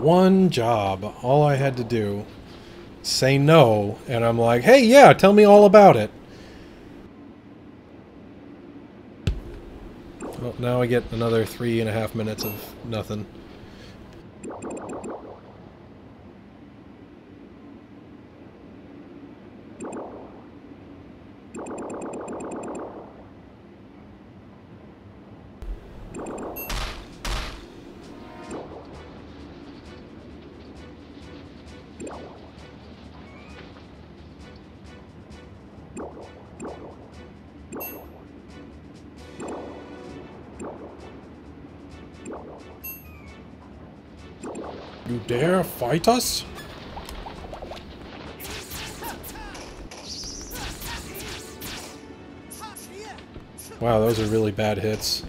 one job. All I had to do, say no, and I'm like, hey, yeah, tell me all about it. Well, now I get another 3.5 minutes of nothing. You dare fight us? Wow, those are really bad hits.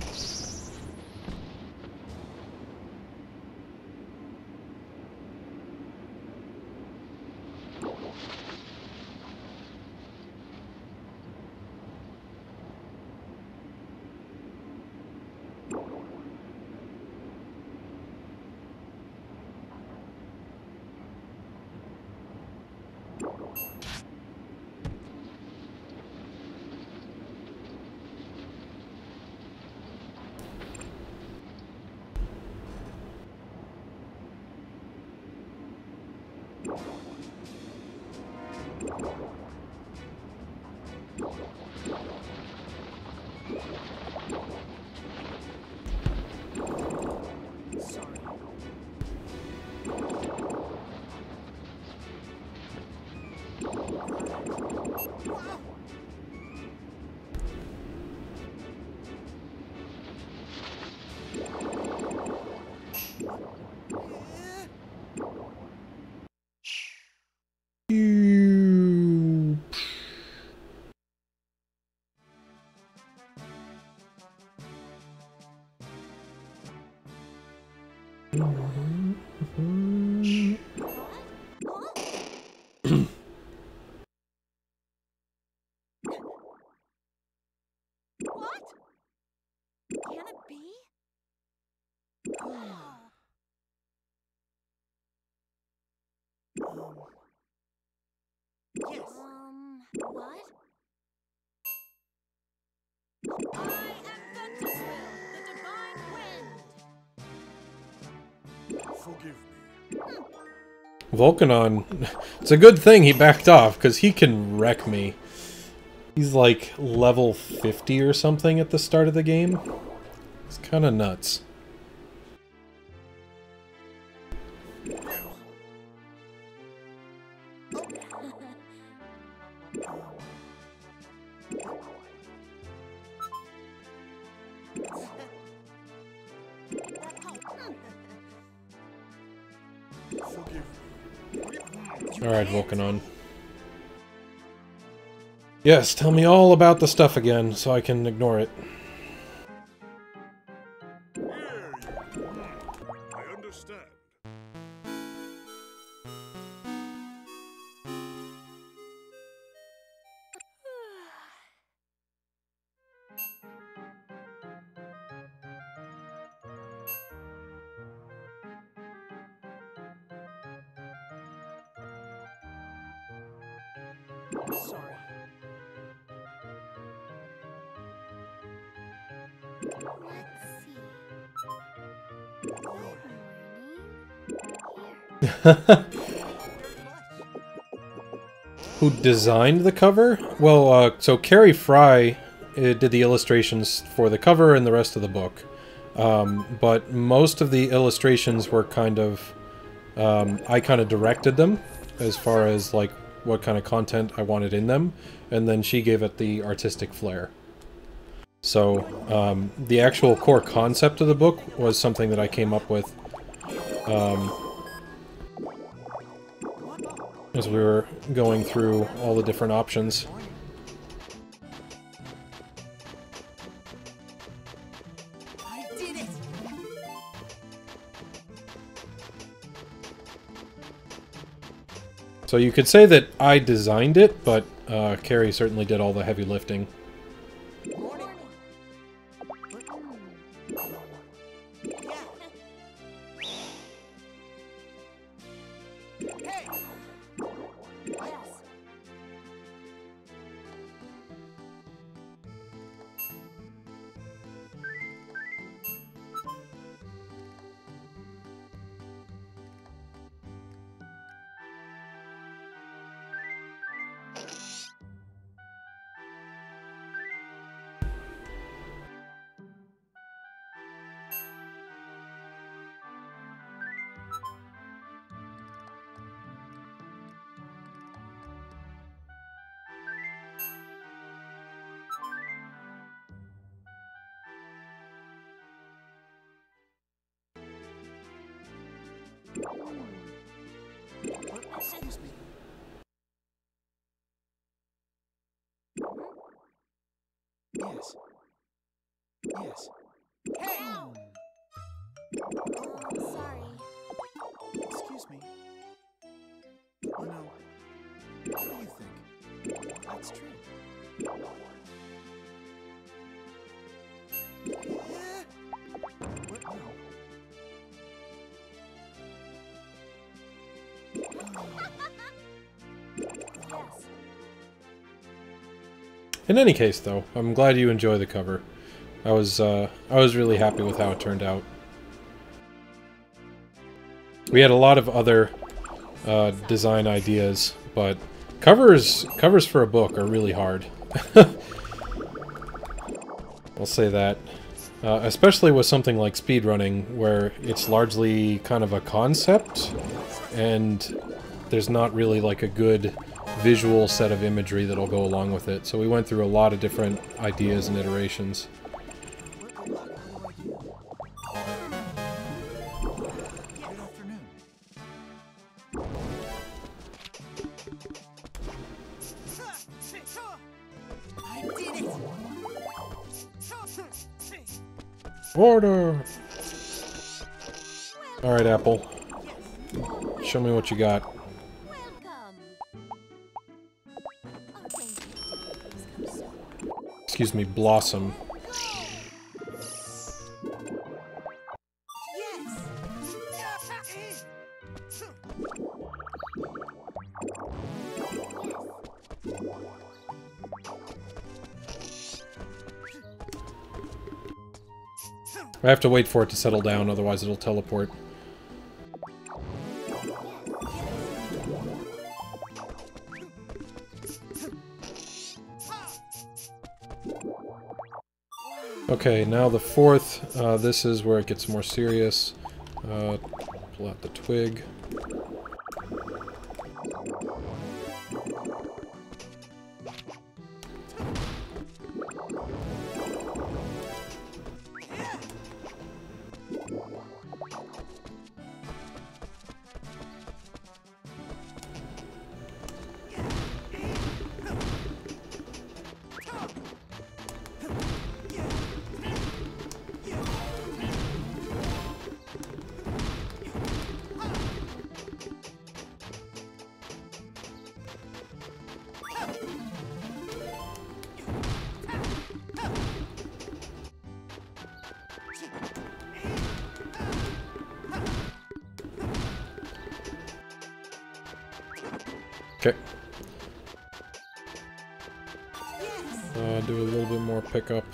What? Can it be? Yes. What? I am Venti, the divine wind. Forgive me. Volcanon, it's a good thing he backed off, because he can wreck me. He's like level 50 or something at the start of the game. It's kind of nuts. Alright, Volcanon. Yes, tell me all about the stuff again, so I can ignore it. I understand. Sorry. Who designed the cover? Well, so Carrie Fry did the illustrations for the cover and the rest of the book. But most of the illustrations were kind of... I kind of directed them, as far as, like, what kind of content I wanted in them, and then she gave it the artistic flair. So, the actual core concept of the book was something that I came up with, as we were going through all the different options. I did it. So you could say that I designed it, but Carrie certainly did all the heavy lifting. Excuse me. Yes. Yes. Hey! Oh, sorry. Excuse me. You know, what do you think? That's true. What? No. Yes. In any case, though, I'm glad you enjoy the cover. I was really happy with how it turned out. We had a lot of other design ideas, but covers for a book are really hard. I'll say that. Especially with something like speedrunning, where it's largely kind of a concept, and there's not really like a good visual set of imagery that'll go along with it. So we went through a lot of different ideas and iterations. Good afternoon. I did it! Order! Alright, Apple. Show me what you got. Welcome! Oh, thank you. Please come soon. Excuse me, Blossom. Yes! I have to wait for it to settle down, otherwise it'll teleport. Okay, now the fourth, this is where it gets more serious. Pull out the twig. Okay. Do a little bit more pickup.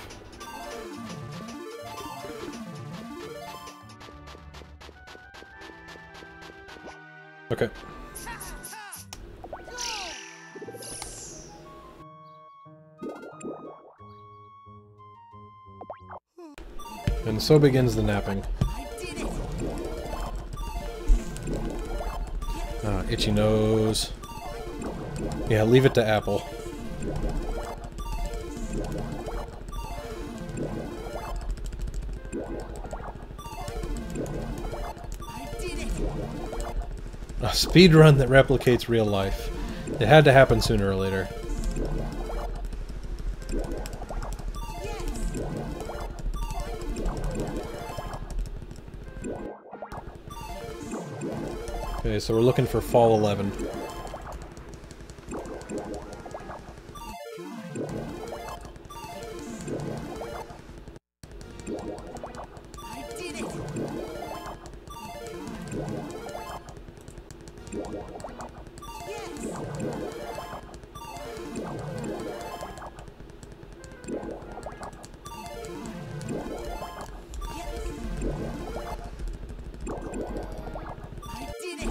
Okay. And so begins the napping. I did it! Ah, itchy nose. Yeah, leave it to Apple. I did it! A speedrun that replicates real life. It had to happen sooner or later. Okay, so we're looking for fall 11. I did it! Yes! I did it!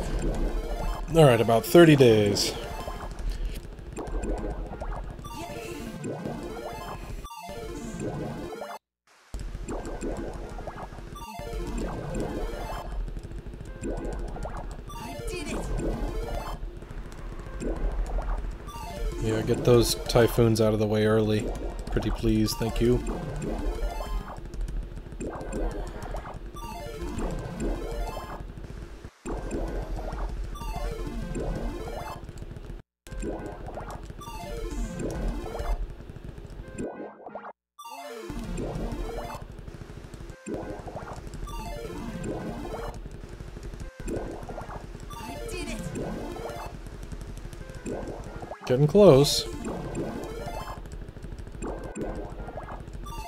Alright, about 30 days. I did it! Yeah, get those typhoons out of the way early. Pretty please, thank you. Getting close.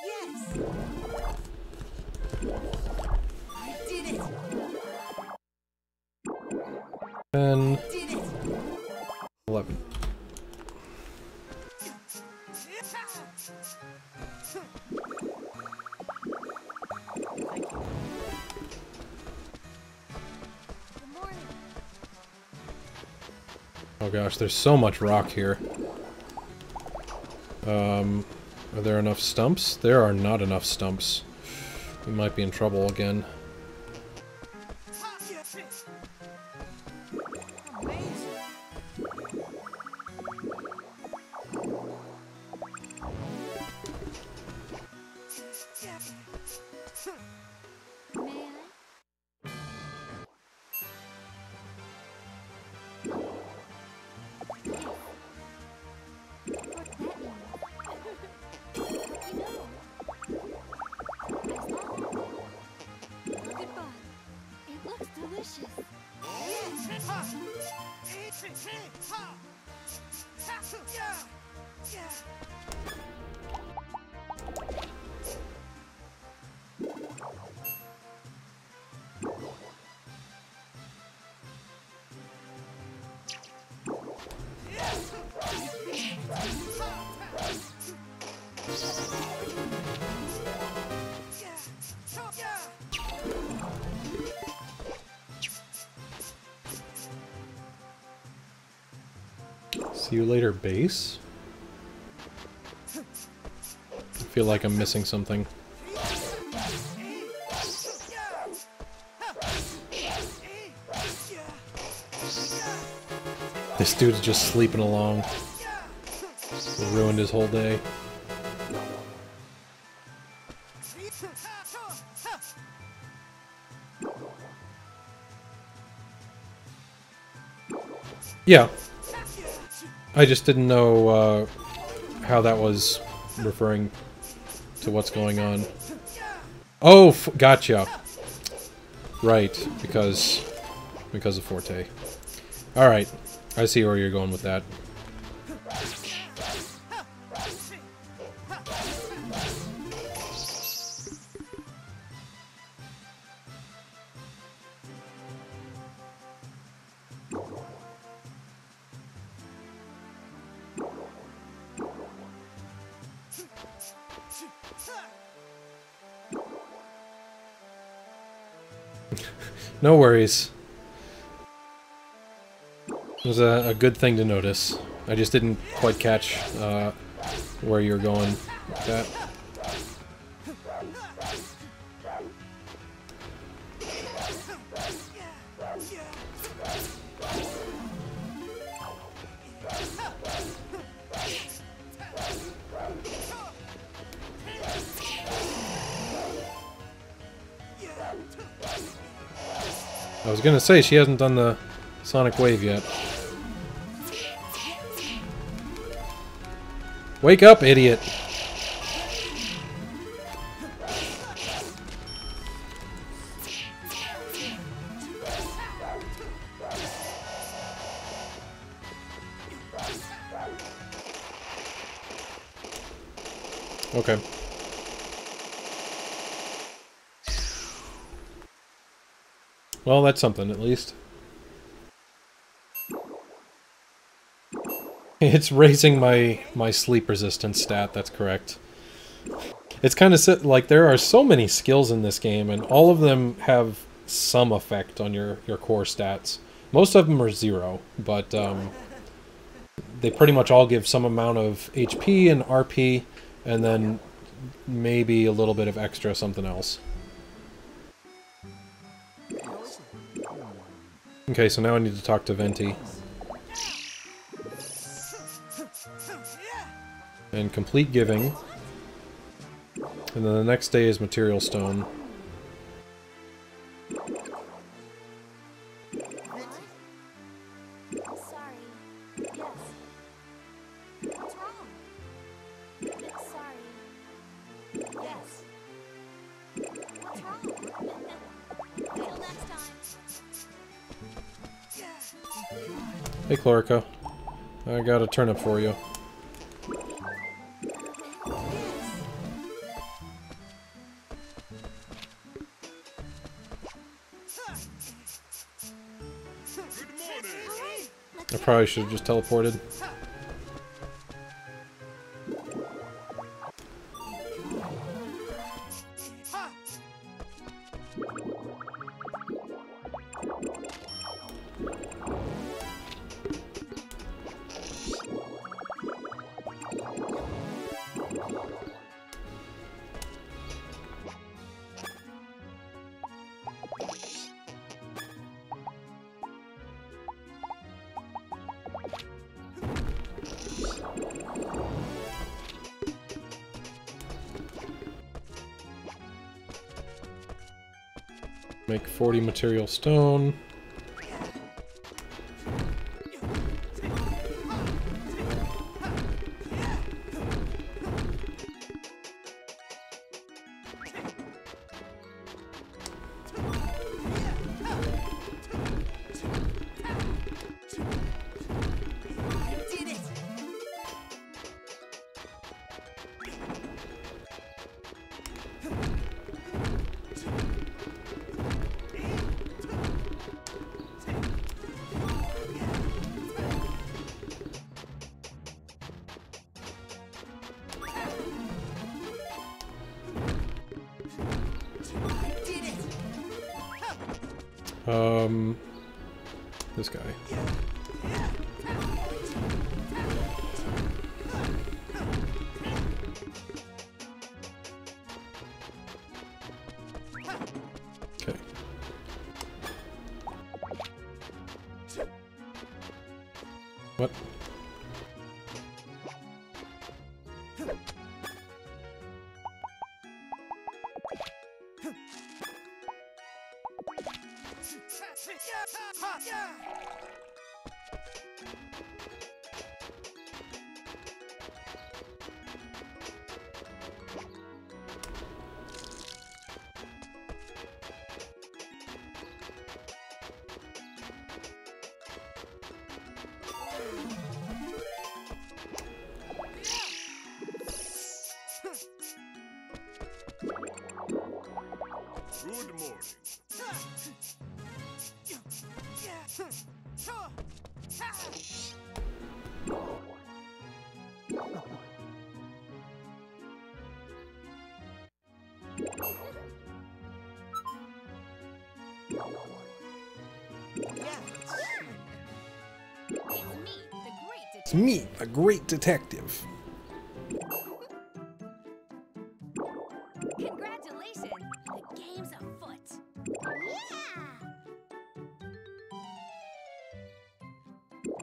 Yes. I did it. 10, Did it. 11. Good morning. Oh gosh, there's so much rock here. Are there enough stumps? There are not enough stumps. We might be in trouble again. May I? Goodbye. It looks delicious. See you later, base? I feel like I'm missing something. This dude's just sleeping along. Ruined his whole day. Yeah. I just didn't know how that was referring to what's going on. Oh, gotcha. Right, because of Forte. Alright, I see where you're going with that. No worries. It was a good thing to notice. I just didn't quite catch where you're going with that. I was gonna say, she hasn't done the Sonic Wave yet. Wake up, idiot! Okay. Well, that's something, at least. It's raising my sleep resistance stat, that's correct. It's kind of like there are so many skills in this game, and all of them have some effect on your core stats. Most of them are 0, but they pretty much all give some amount of HP and RP, and then maybe a little bit of extra something else. Okay, so now I need to talk to Venti. And complete giving. And then the next day is Material Stone. Sorry. Yes. What's wrong? Sorry. Yes. What's wrong? Till next time. Hey, Chlorica. I got a turnip for you. I probably should have just teleported. Make 40 material stone. This guy. Okay. What? Good morning. It's me, the great detective. Congratulations! The game's afoot. Yeah!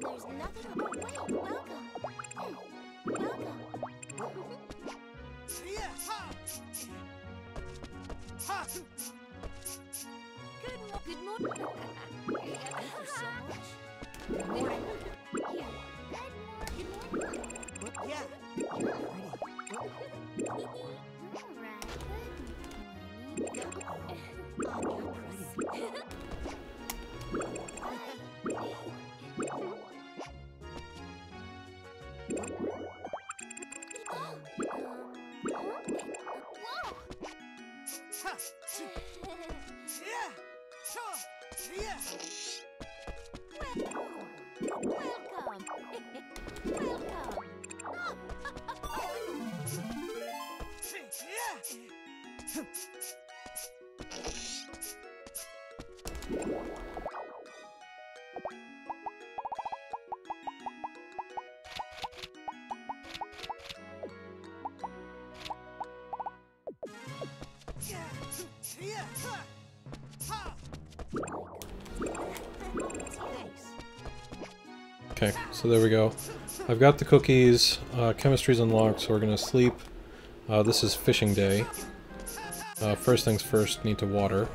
There's nothing. Oh, wait, welcome. Welcome. Good morning. Thank you so much. Good morning. Yeah. Good morning. Yeah. Okay, so there we go. I've got the cookies. Chemistry's unlocked, so we're gonna sleep. This is fishing day. First things first, need to water.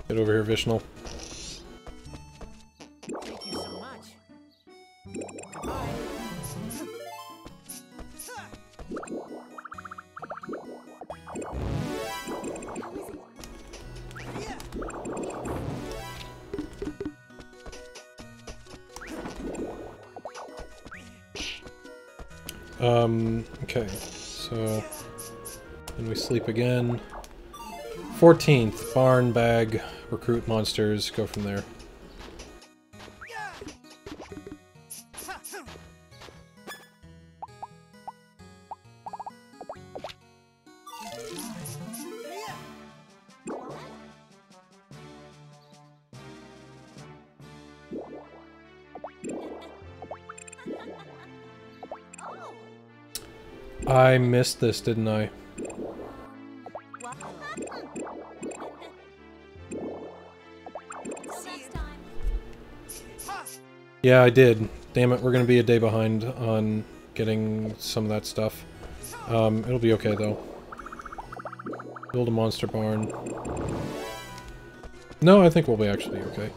Get over here, Vishnal. Thank you so much. Goodbye. Okay, so then we sleep again. 14th, barn, bag, recruit monsters, go from there. I missed this, didn't I? Yeah, I did. Damn it, we're gonna be a day behind on getting some of that stuff. It'll be okay, though. Build a monster barn. No, I think we'll be actually okay.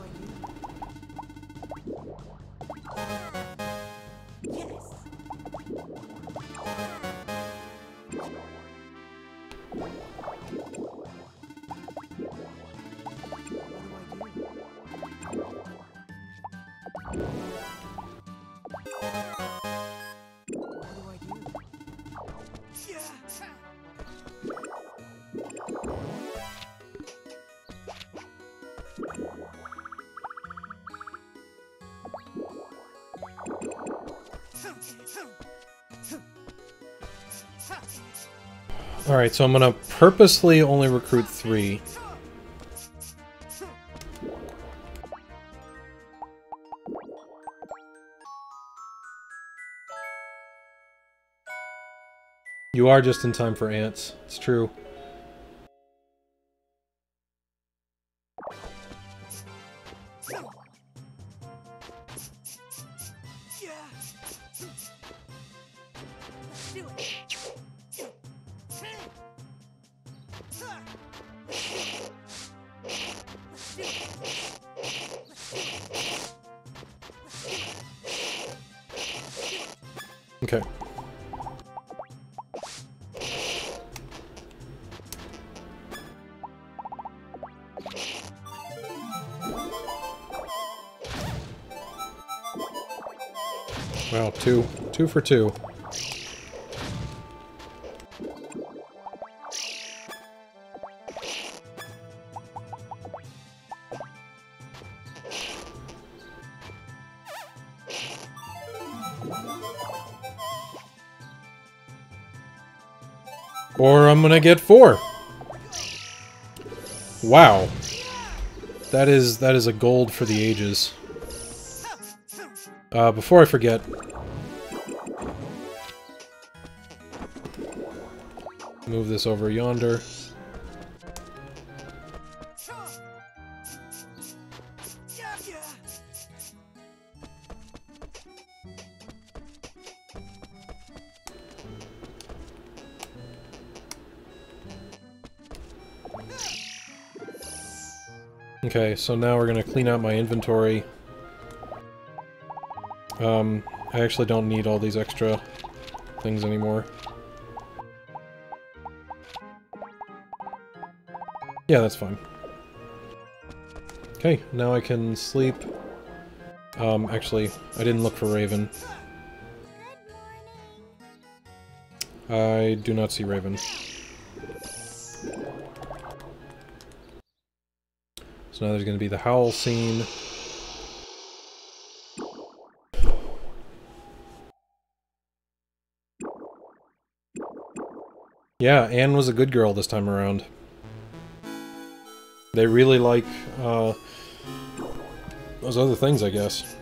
Alright, so I'm gonna purposely only recruit 3. You are just in time for ants. It's true. Okay. Wow, two for 2. Or I'm gonna get 4. Wow. That is a gold for the ages. Before I forget, move this over yonder. Okay, so now we're gonna clean out my inventory. I actually don't need all these extra things anymore. Yeah, that's fine. Okay, now I can sleep. Actually, I didn't look for Raven. I do not see Raven. So now there's going to be the howl scene. Yeah, Anne was a good girl this time around. They really like, those other things, I guess.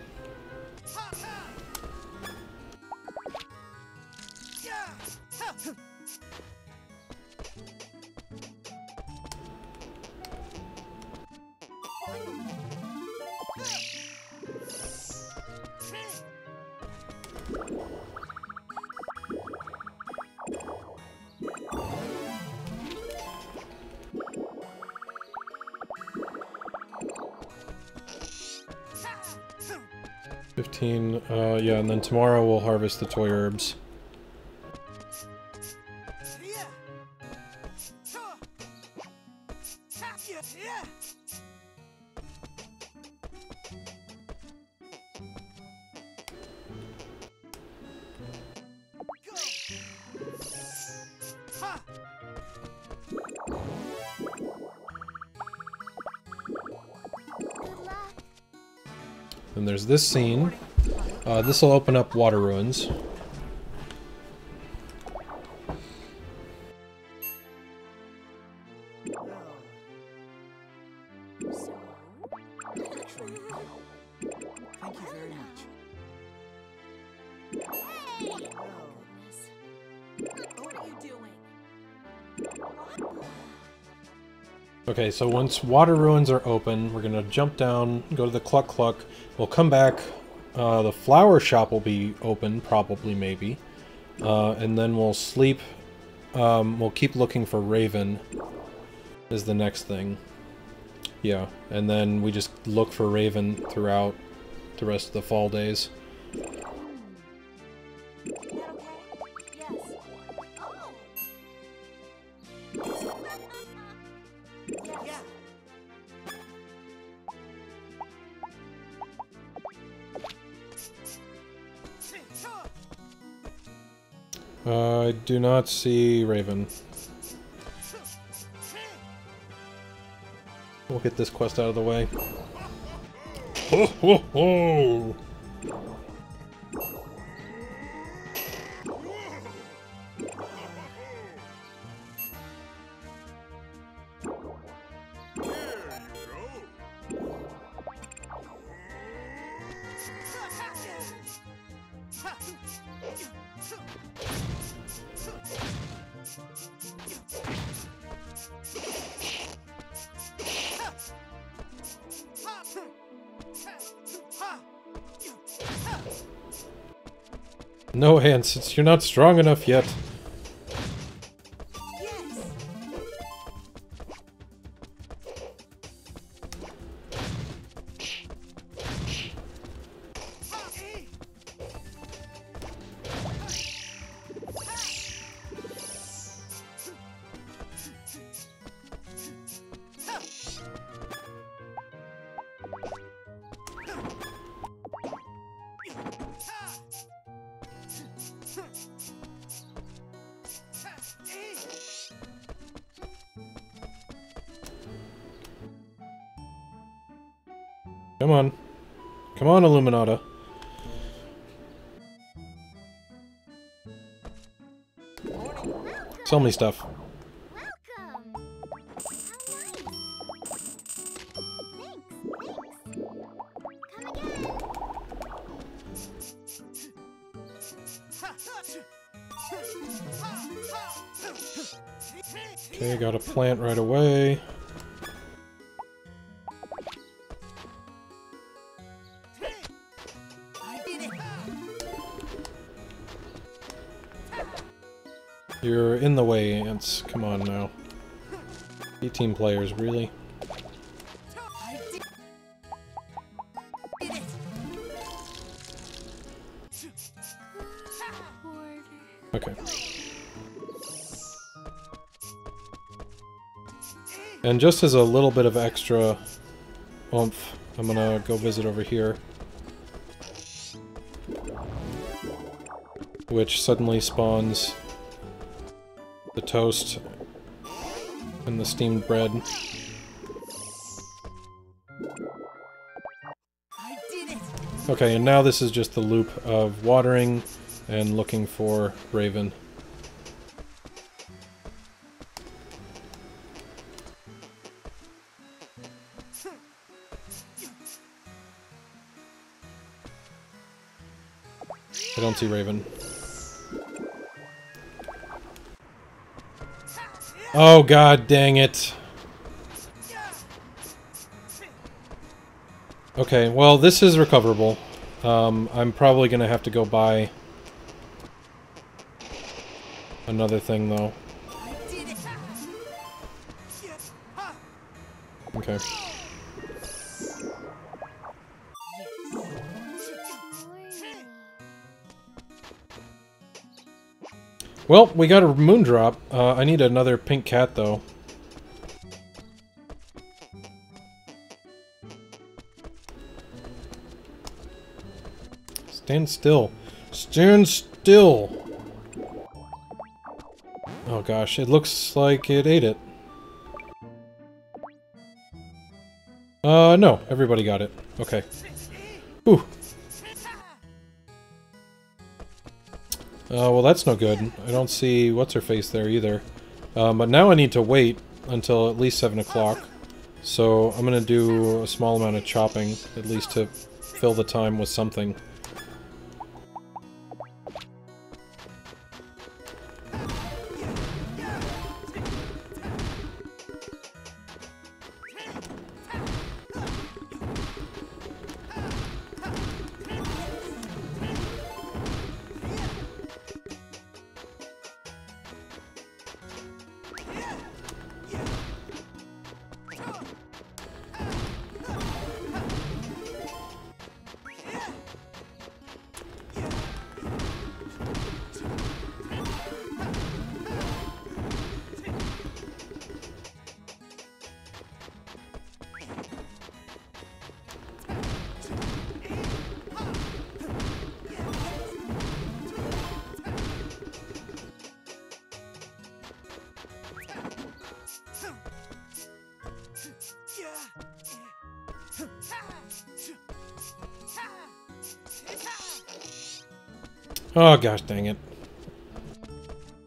15, yeah, and then tomorrow we'll harvest the toy herbs. Then there's this scene. This will open up water ruins. Thank you very much. Hey! Oh, goodness. What are you doing? Okay, so once water ruins are open, we're gonna jump down, go to the Cluck Cluck. We'll come back. The flower shop will be open, probably, maybe. And then we'll sleep. We'll keep looking for Raven is the next thing. Yeah, and then we just look for Raven throughout the rest of the fall days. Is that okay? Yes. Oh! Yeah. I do not see Raven. We'll get this quest out of the way. Ho ho ho! No, Hans, you're not strong enough yet. Come on. Come on, Illuminata. Sell me stuff. Welcome! How nice! Thanks! Okay, got a plant right away. You're in the way, Ants. Come on now. 18 players, really? Okay. And just as a little bit of extra oomph, I'm gonna go visit over here. Which suddenly spawns the toast and the steamed bread. Okay, and now this is just the loop of watering and looking for Raven. I don't see Raven. Oh god dang it. Okay, well this is recoverable. I'm probably gonna have to go buy another thing though. Okay. Well, we got a moon drop. I need another pink cat, though. Stand still. Stand still! Oh gosh, it looks like it ate it. No. Everybody got it. Okay. Whew. Well that's no good. I don't see what's-her-face there either. But now I need to wait until at least 7 o'clock. So I'm gonna do a small amount of chopping, at least to fill the time with something. Oh gosh dang it.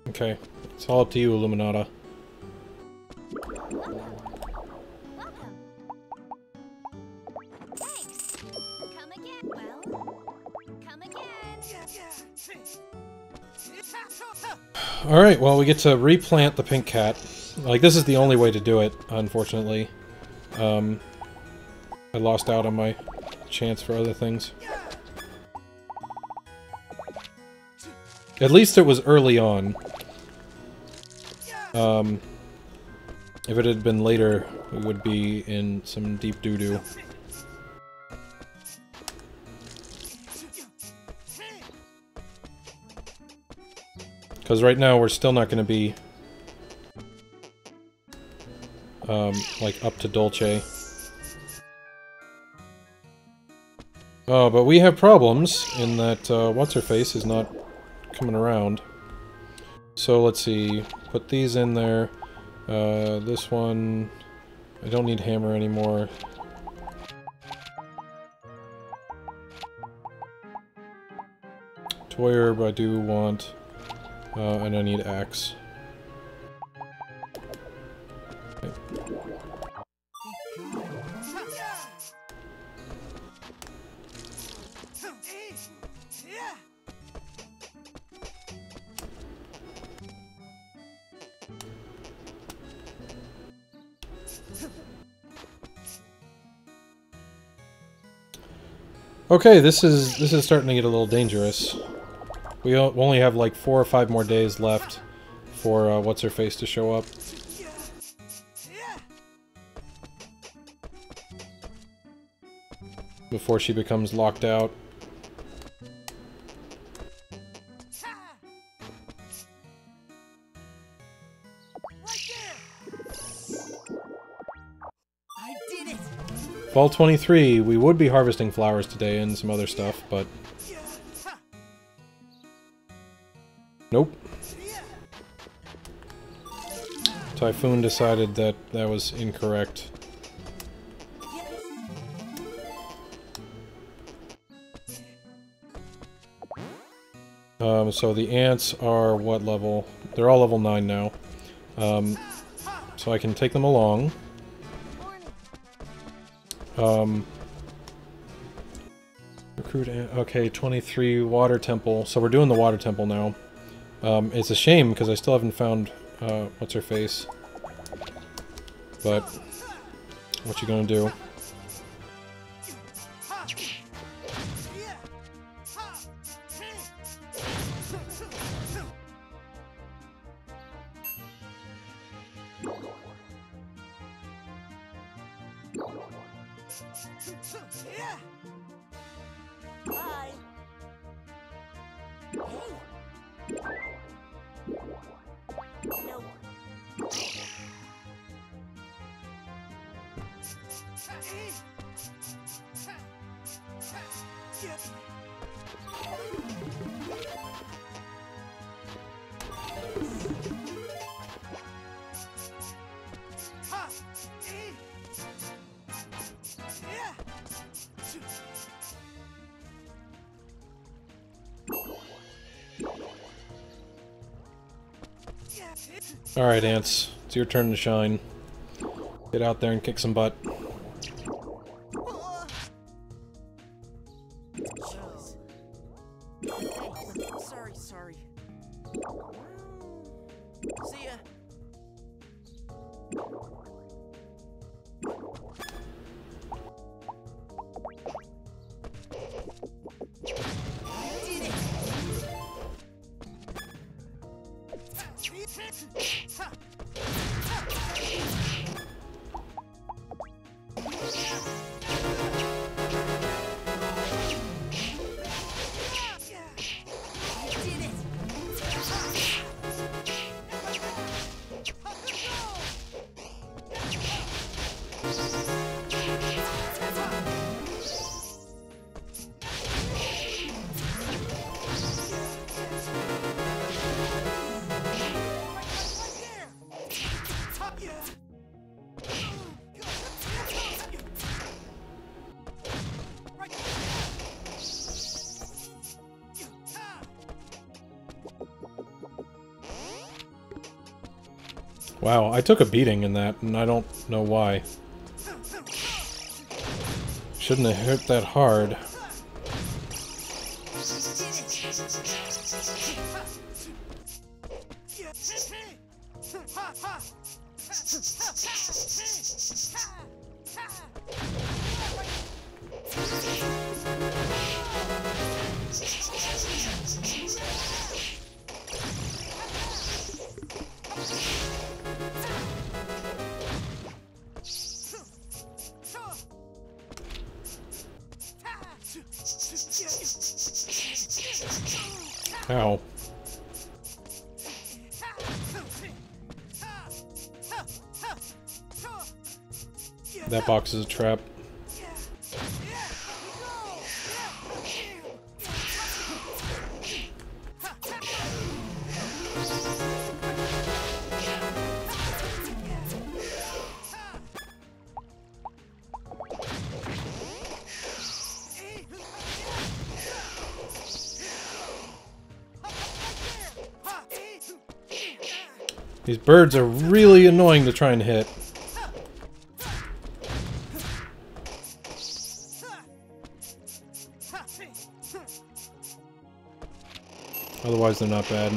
Okay, it's all up to you, Illuminata. Welcome. Thanks. Come again. Well, come again. Alright, well we get to replant the pink cat. Like, this is the only way to do it, unfortunately. I lost out on my chance for other things. At least it was early on. If it had been later, we would be in some deep doo-doo. Because right now we're still not going to be like up to Dolce. Oh, but we have problems in that what's-her-face is not coming around. So let's see, put these in there. This one, I don't need hammer anymore. Toy herb I do want, and I need axe. Okay. Okay, this is starting to get a little dangerous. We only have like 4 or 5 more days left for what's-her-face to show up. Before she becomes locked out. Fall 23, we would be harvesting flowers today and some other stuff, but... Nope. Typhoon decided that that was incorrect. So the ants are what level? They're all level 9 now. So I can take them along. Recruit okay, 23 water temple. So we're doing the water temple now. It's a shame because I still haven't found what's-her-face. But what you gonna do? Alright, Ants. It's your turn to shine. Get out there and kick some butt. Sorry, sorry. See ya. Wow, I took a beating in that, and I don't know why. Shouldn't have hit that hard. Ow. That box is a trap. These birds are really annoying to try and hit. Otherwise, they're not bad.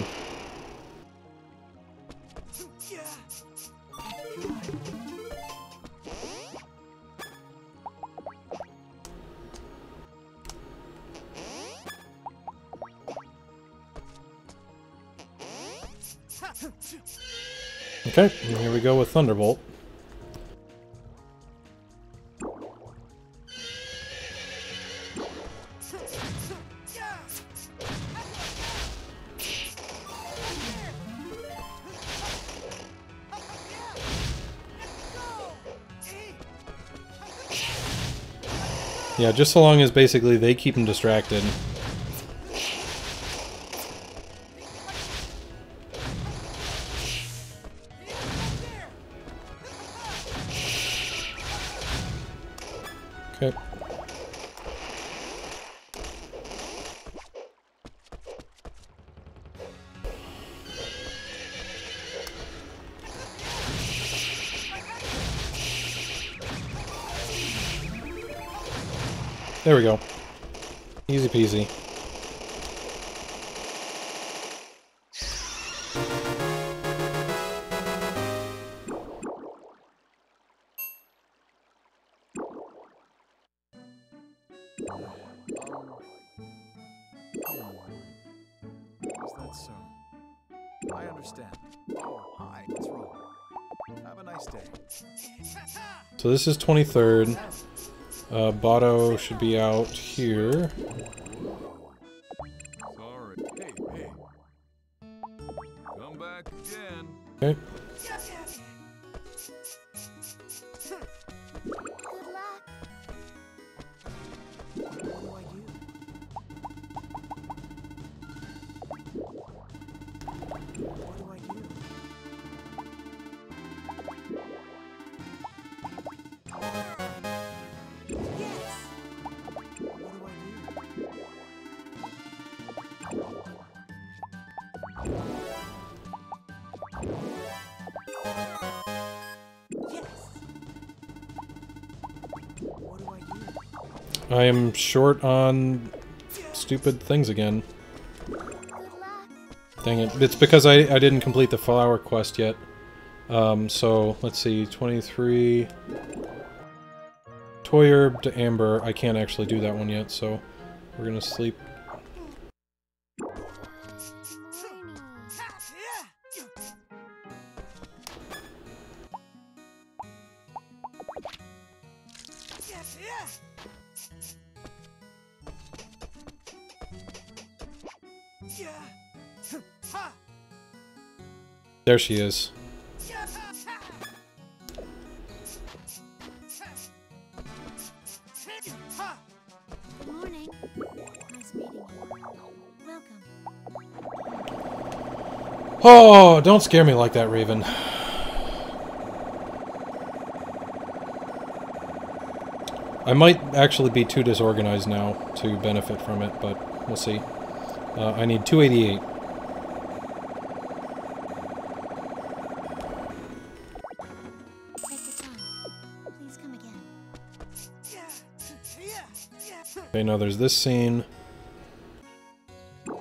Okay, and here we go with Thunderbolt. Yeah, just so long as basically they keep him distracted. Okay. There we go. Easy peasy. Is that so? I understand. Oh, hi. What's wrong? Have a nice day. So this is 23rd. Botto should be out here. Sorry. Hey, hey. Come back again. Okay. Good luck. What do I do? I am short on stupid things again. Good luck. Dang it. It's because I didn't complete the flower quest yet. So, let's see, 23... Toy Herb to Amber. I can't actually do that one yet, so we're gonna sleep. There she is. Good morning. Nice meeting you. Welcome. Oh, don't scare me like that, Raven. I might actually be too disorganized now to benefit from it, but we'll see. I need 288. Take your time. Please come again. Okay, now there's this scene. Good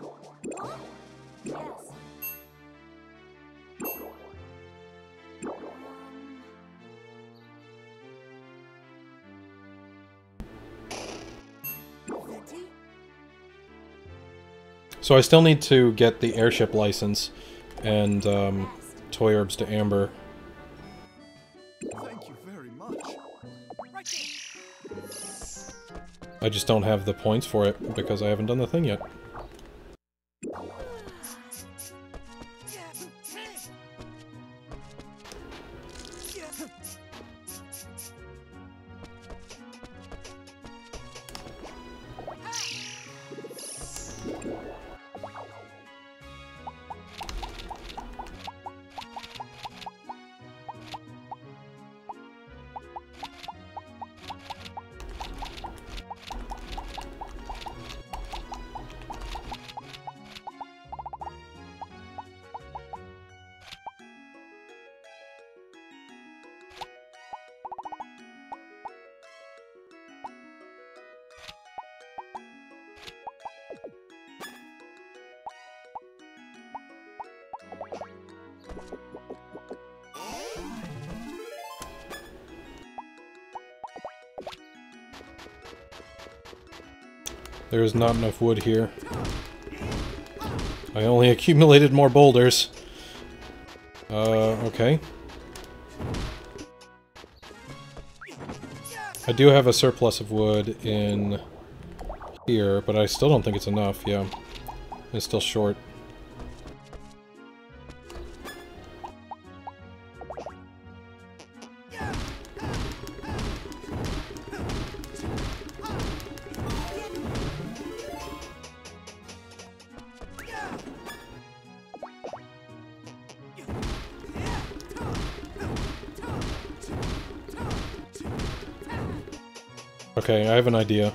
morning. Yes. Venti? So I still need to get the airship license and toy herbs to Amber. Thank you very much. Right there. I just don't have the points for it because I haven't done the thing yet. There is not enough wood here. I only accumulated more boulders. Okay. I do have a surplus of wood in here, but I still don't think it's enough, yeah. It's still short. Okay, I have an idea.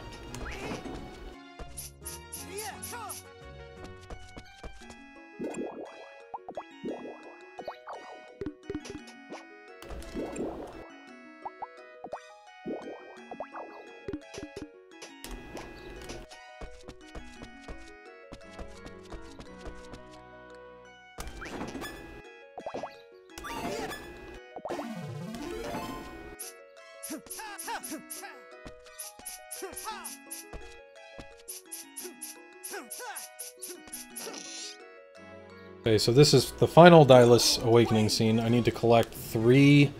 Okay, so this is the final Dylus awakening scene. I need to collect three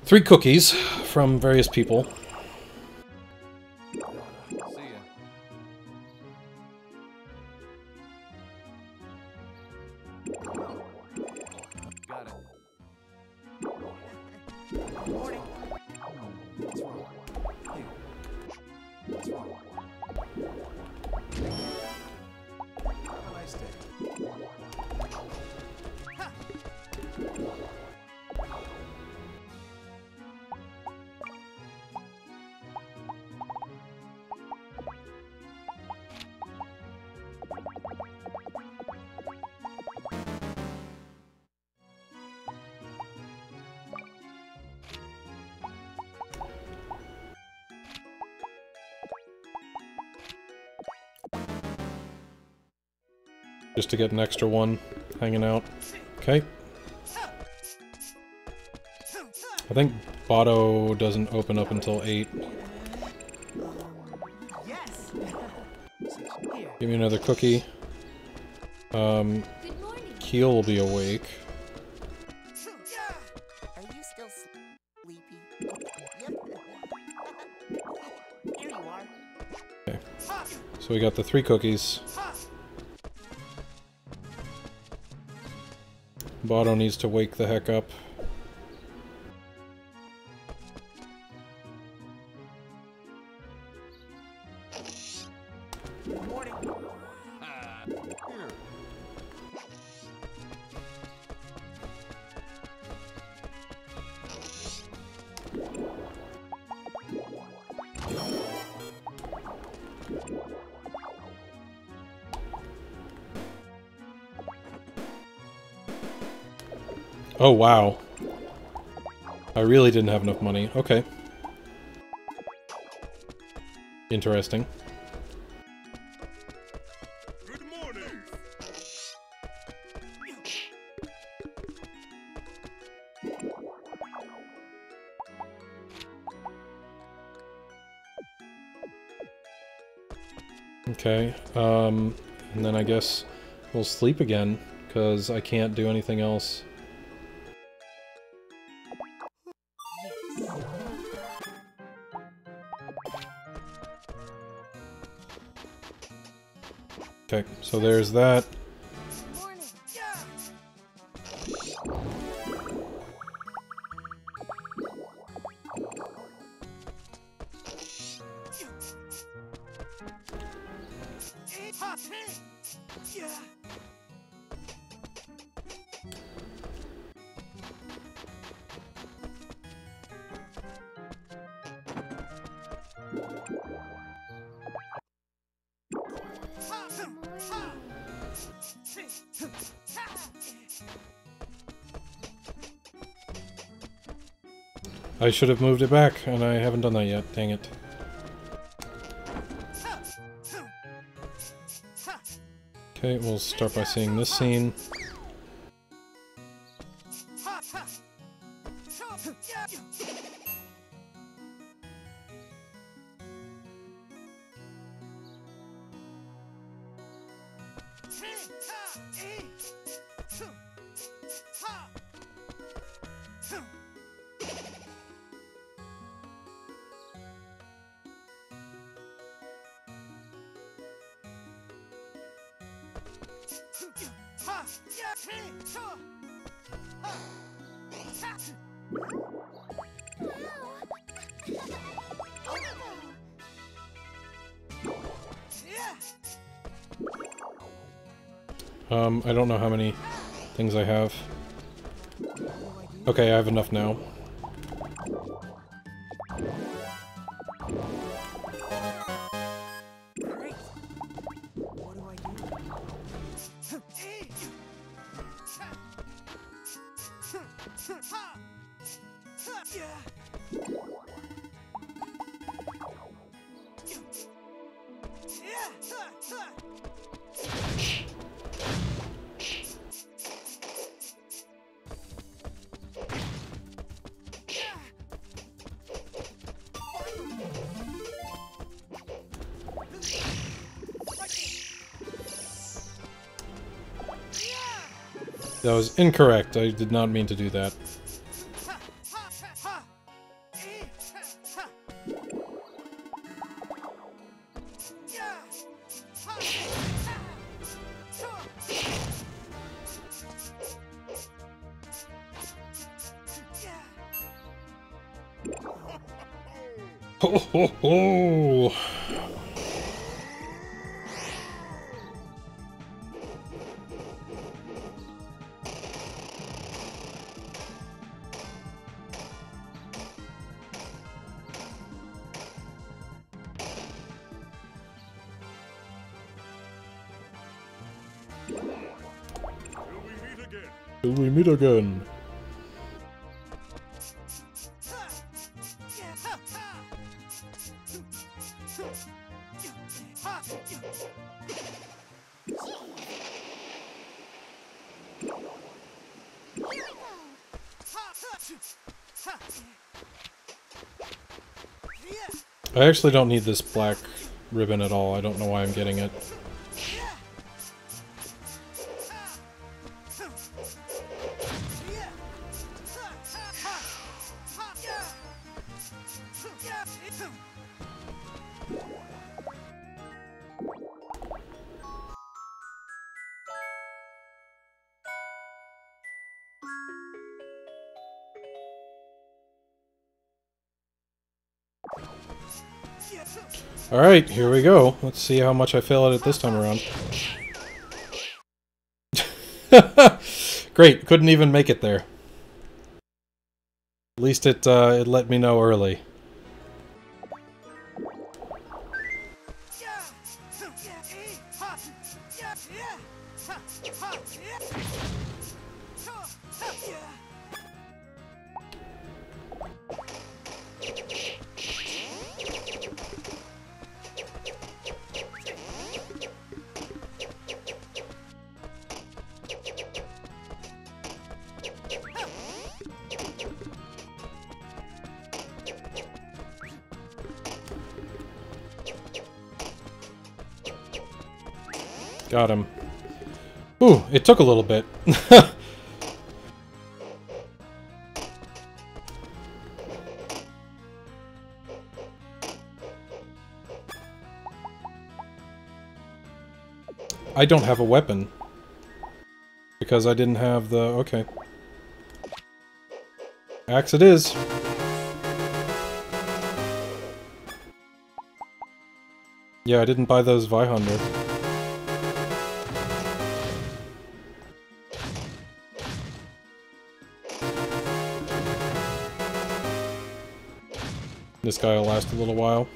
cookies from various people. See ya. Got it. Morning. What's wrong? Hey. What's wrong? Have a nice day. Just to get an extra one hanging out. Okay. I think Botto doesn't open up until 8. Yes. Here. Give me another cookie. Good morning. Keel will be awake. Are you still sleepy? Yep. Here you are. Okay. So we got the 3 cookies. Botto needs to wake the heck up. Good morning. Oh, wow. I really didn't have enough money. Okay. Interesting. Good morning. Okay, and then I guess we'll sleep again, because I can't do anything else. Okay, so there's that. Good morning. I should have moved it back, and I haven't done that yet. Dang it. Okay, we'll start by seeing this scene. I don't know how many things I have. Okay, I have enough now. Great. What do I do? That was incorrect. I did not mean to do that. Ho ho ho! Till we meet again. I actually don't need this black ribbon at all. I don't know why I'm getting it. Alright, here we go. Let's see how much I fail at it this time around. Great, couldn't even make it there. At least it let me know early. Got him. Ooh, it took a little bit. I don't have a weapon. Because I didn't have the... okay. Axe it is. Yeah, I didn't buy those Vihonder. This guy will last a little while.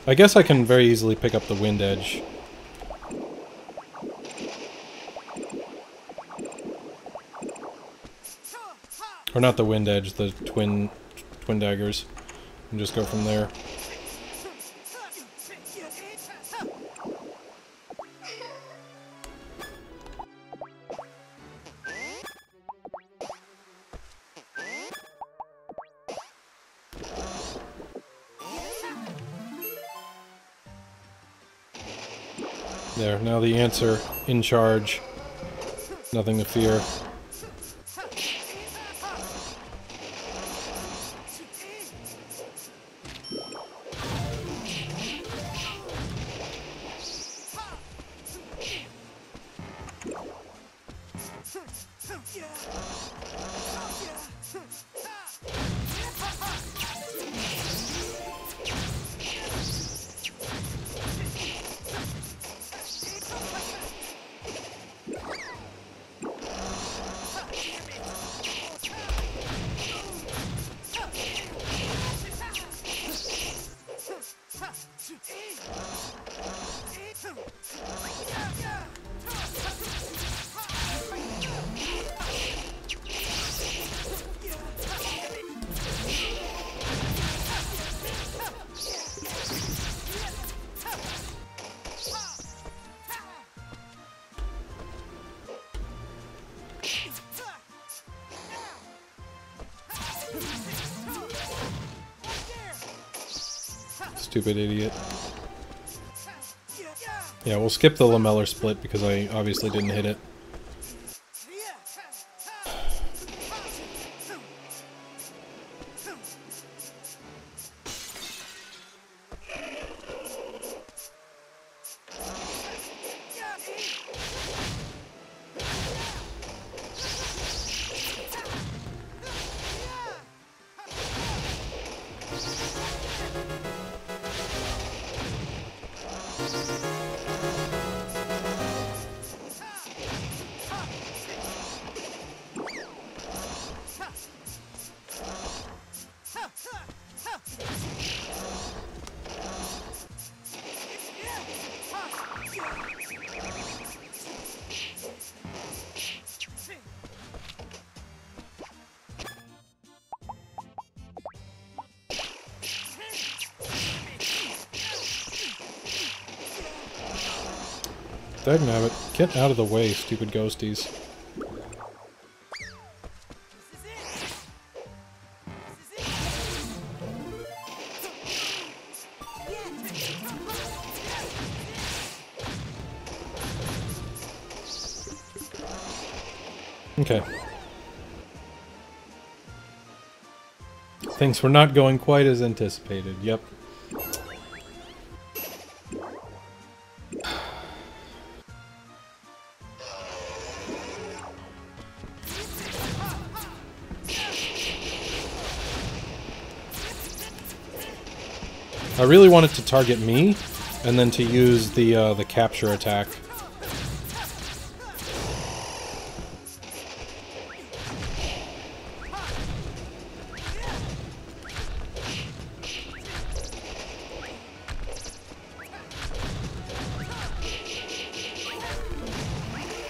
I guess I can very easily pick up the wind edge. Or not the wind edge, the twin daggers. And just go from there. There, now the answer in charge. Nothing to fear. Stupid idiot. Yeah, we'll skip the lamellar split because I obviously didn't hit it. Dagnabbit, get out of the way, stupid ghosties. Okay. Things were not going quite as anticipated, yep. I really wanted to target me, and then to use the capture attack.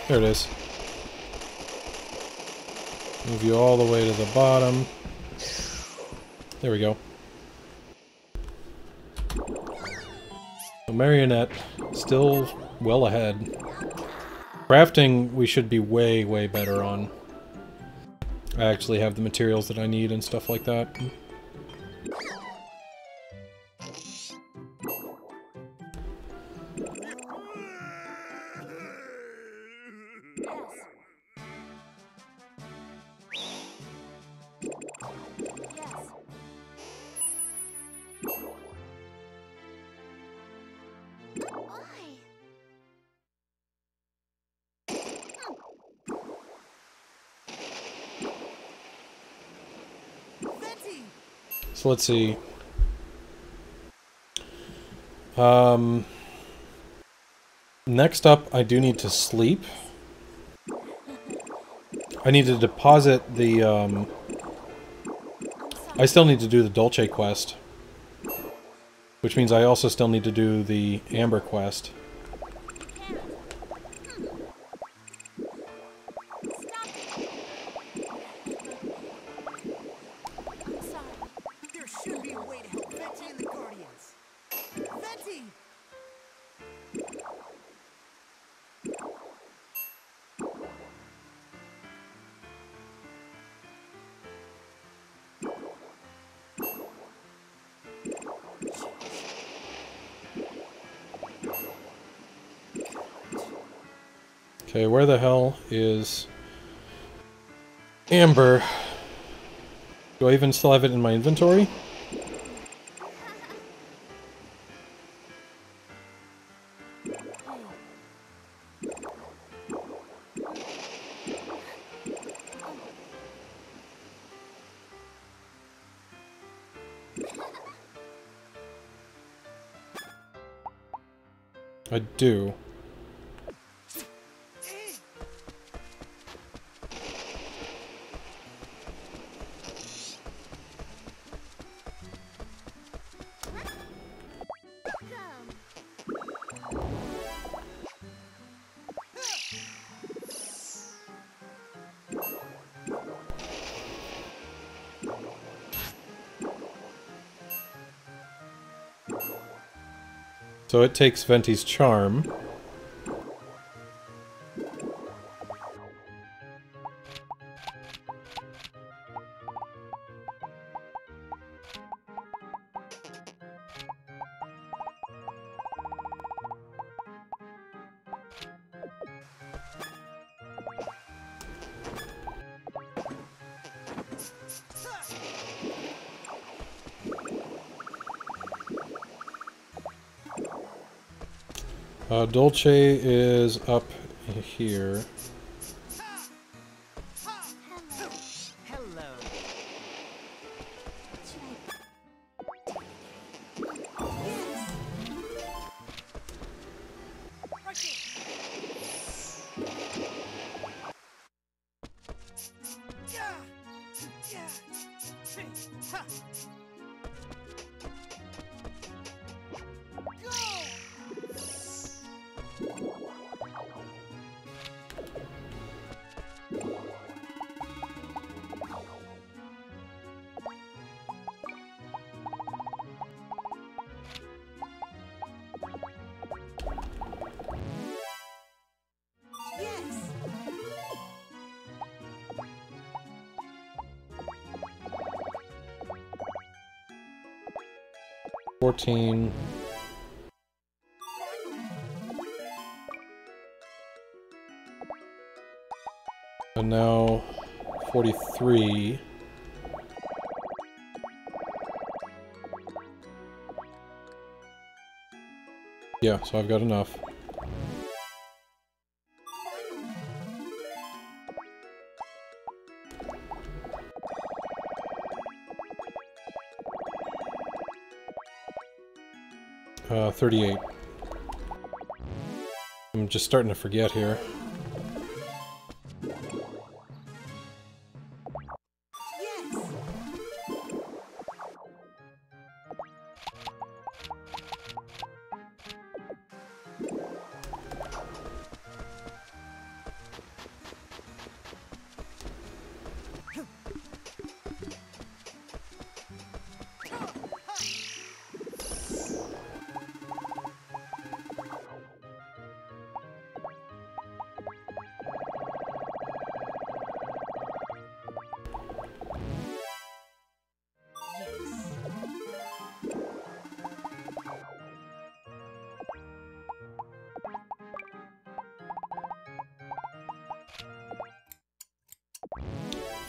There it is. Move you all the way to the bottom. There we go. The marionette, still well ahead. Crafting, we should be way, way better on. I actually have the materials that I need and stuff like that. So let's see. Next up, I do need to sleep. I need to deposit the, I still need to do the Dolce quest. Which means I also still need to do the Amber quest. There should be a way to help Venti and the Guardians. Venti! Okay, where the hell is Amber? Do I even still have it in my inventory? I do. So it takes Venti's charm. Dolce is up here. Hello. 14. And now 43. Yeah, so I've got enough. Uh, 38. I'm just starting to forget here.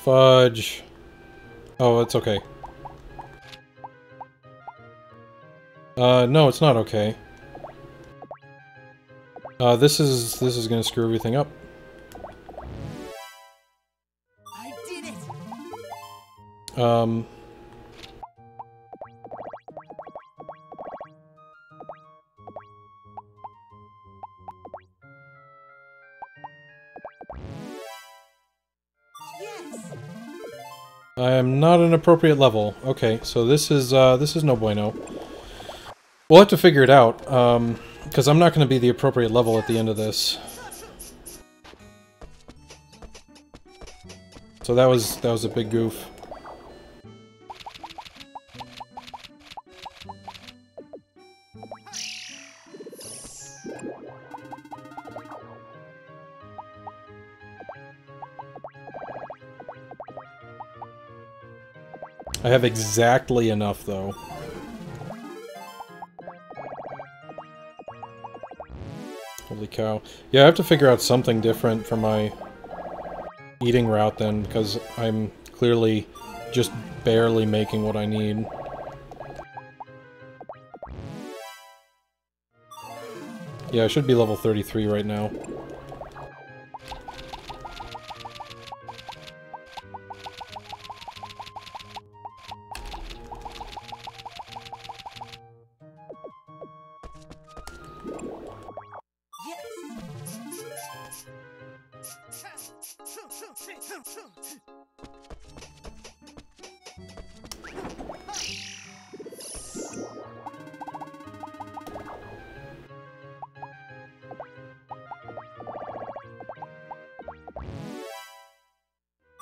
Fudge. Oh, it's okay. No, it's not okay. This is gonna screw everything up. I did it. Yes. I am not an appropriate level. Okay, so this is no bueno. We'll have to figure it out, because I'm not going to be the appropriate level at the end of this. So that was a big goof. I have exactly enough, though. Holy cow. Yeah, I have to figure out something different for my eating route then, because I'm clearly just barely making what I need. Yeah, I should be level 33 right now.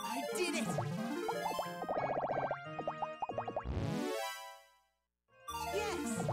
I did it. Yes.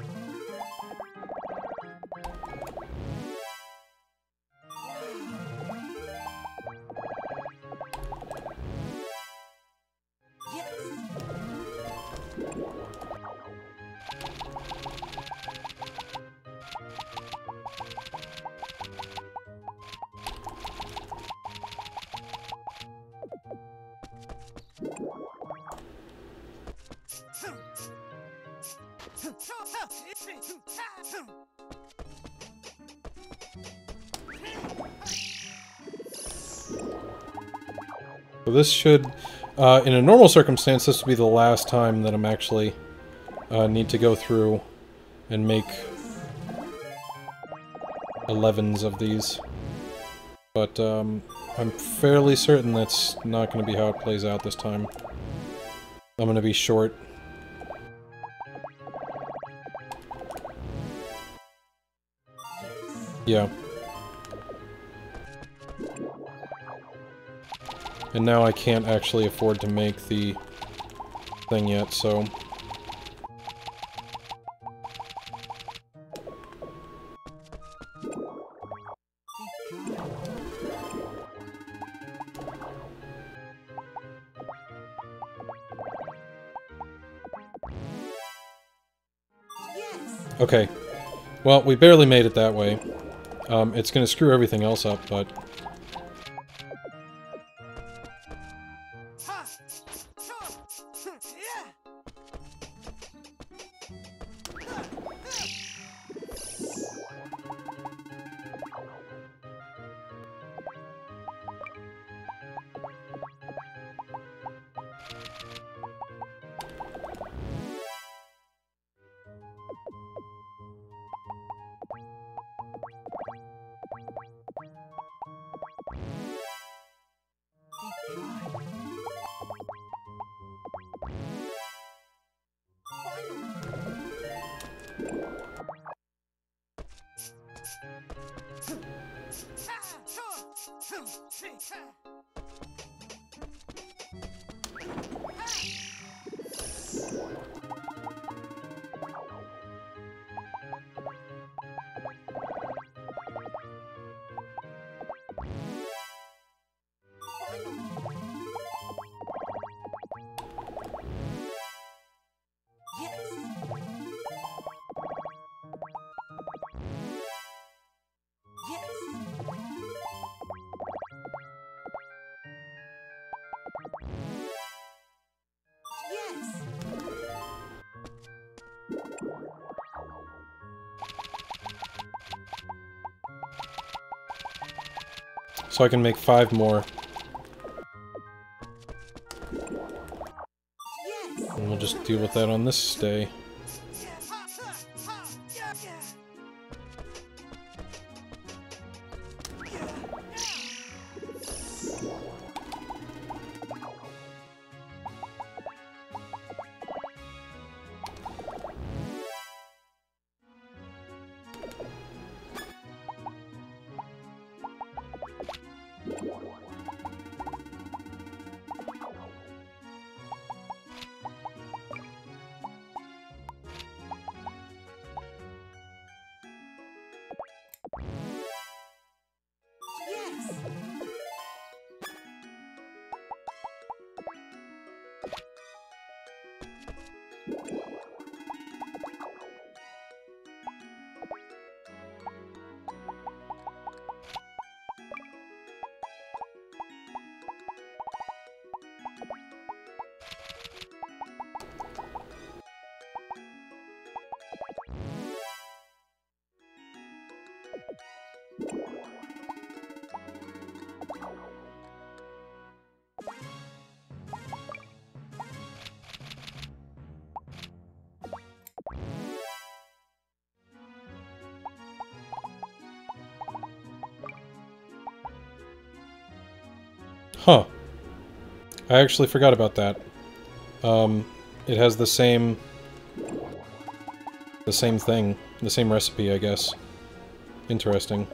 So this should, in a normal circumstance, this would be the last time that I'm actually need to go through and make 11s of these. But I'm fairly certain that's not going to be how it plays out this time. I'm going to be short. Yeah. And now I can't actually afford to make the thing yet, so... Okay. Well, we barely made it that way. It's gonna screw everything else up, but... Ha! Cha! Yeah! So I can make 5 more. And we'll just deal with that on this day. Huh. I actually forgot about that. It has the same thing. The same recipe, I guess. Interesting.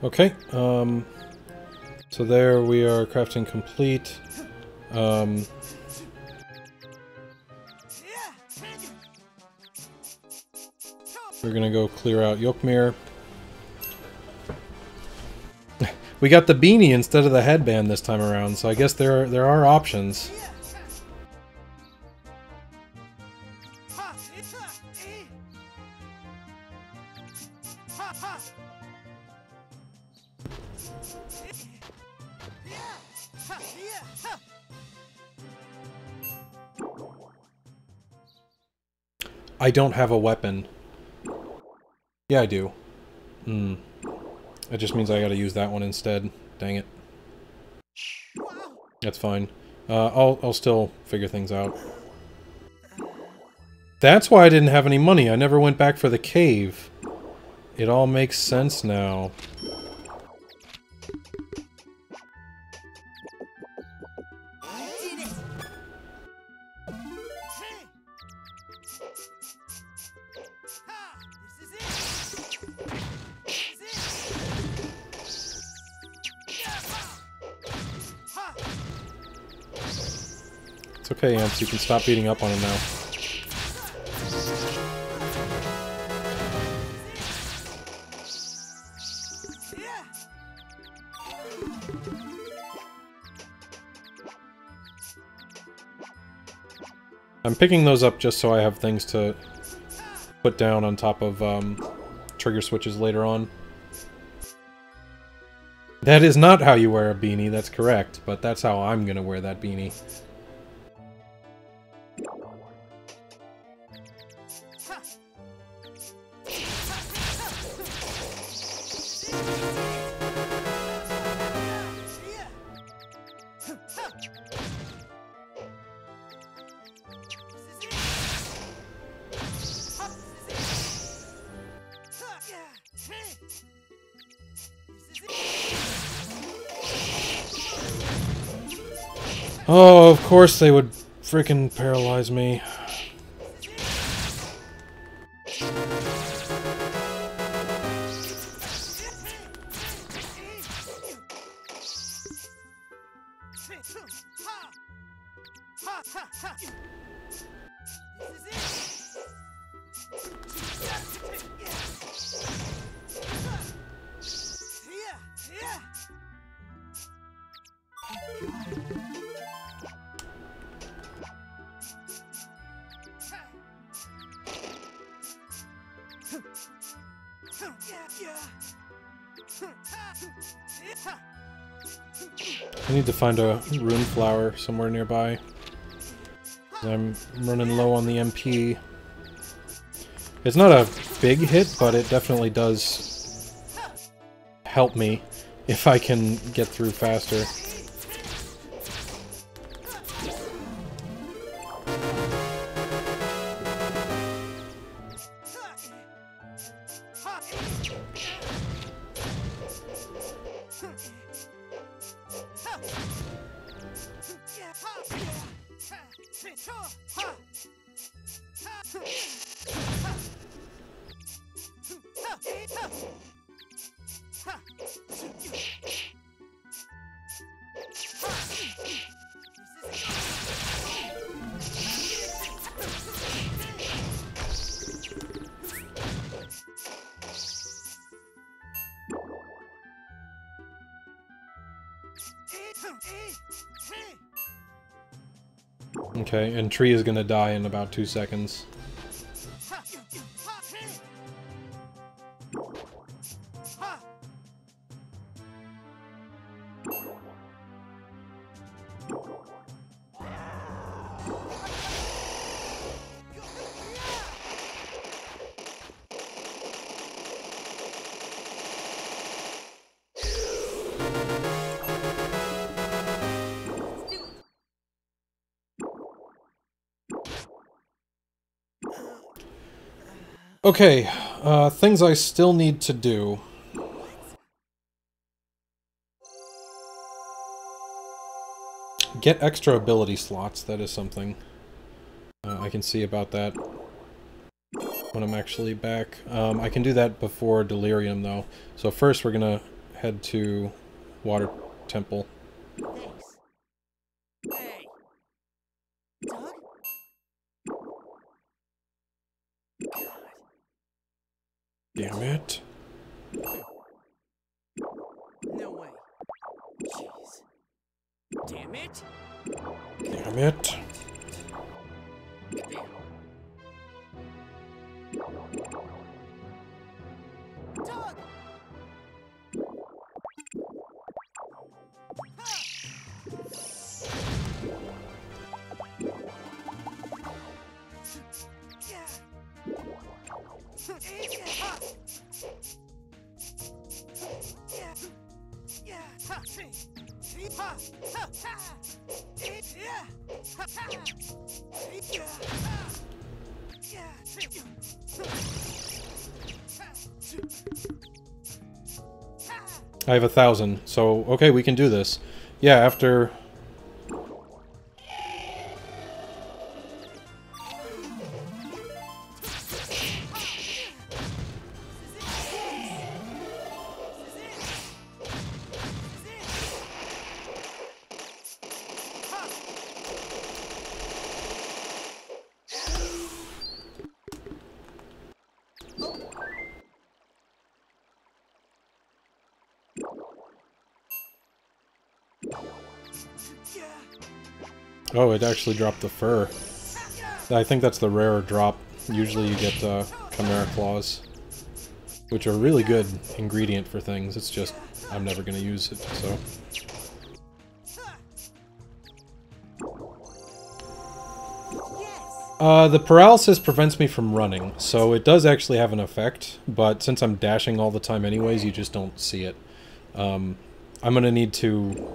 Okay, so there we are, crafting complete. We're gonna go clear out Yokmir. We got the beanie instead of the headband this time around, so I guess there are options. I don't have a weapon. Yeah, I do. That just means I gotta use that one instead. Dang it. That's fine. I'll still figure things out. That's why I didn't have any money. I never went back for the cave. It all makes sense now. It's okay, Ants. You can stop beating up on him now. I'm picking those up just so I have things to put down on top of trigger switches later on. That is not how you wear a beanie, that's correct, but that's how I'm gonna wear that beanie. Oh, of course they would frickin' paralyze me. I need to find a rune flower somewhere nearby. I'm running low on the MP. It's not a big hit, but it definitely does help me if I can get through faster. Okay, and Tree is gonna die in about 2 seconds. Okay, things I still need to do. Get extra ability slots, that is something. I can see about that when I'm actually back. I can do that before Delirium, though. So first we're gonna head to Water Temple. Thanks. Hey. Doug? Damn it. No way. Jeez. Damn it. Damn it. Damn. Doug! I have 1,000, so okay, we can do this. Yeah, after... Oh, it actually dropped the fur. I think that's the rarer drop. Usually you get Chimera Claws, which are a really good ingredient for things. It's just, I'm never going to use it, so... the paralysis prevents me from running, so it does actually have an effect, but since I'm dashing all the time anyways, you just don't see it. I'm gonna need to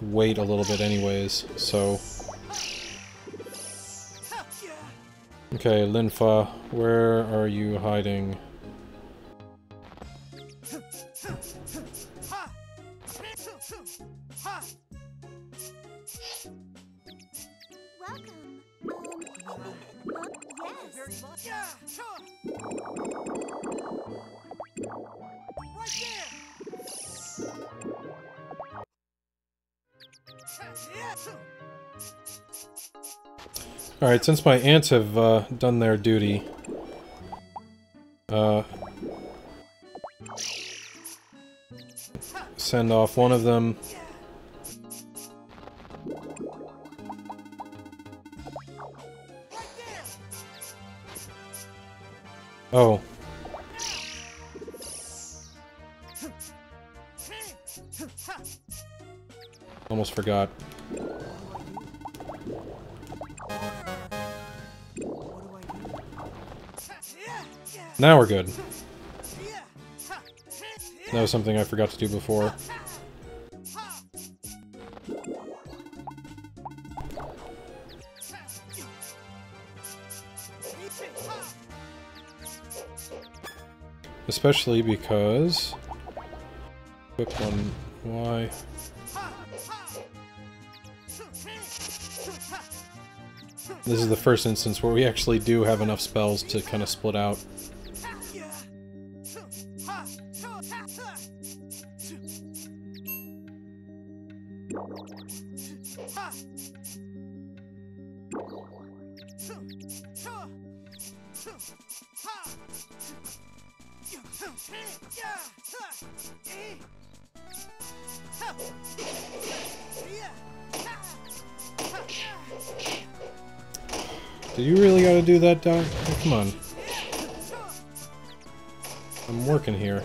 wait a little bit anyways, so... Okay, Linfa, where are you hiding? Welcome. Yes. Right there! Alright, since my ants have done their duty, send off one of them. Oh. Almost forgot. Now we're good. That was something I forgot to do before. Especially because... Equip one Y. This is the first instance where we actually do have enough spells to kind of split out. Do you really gotta do that, Doc? Oh, come on. I'm working here.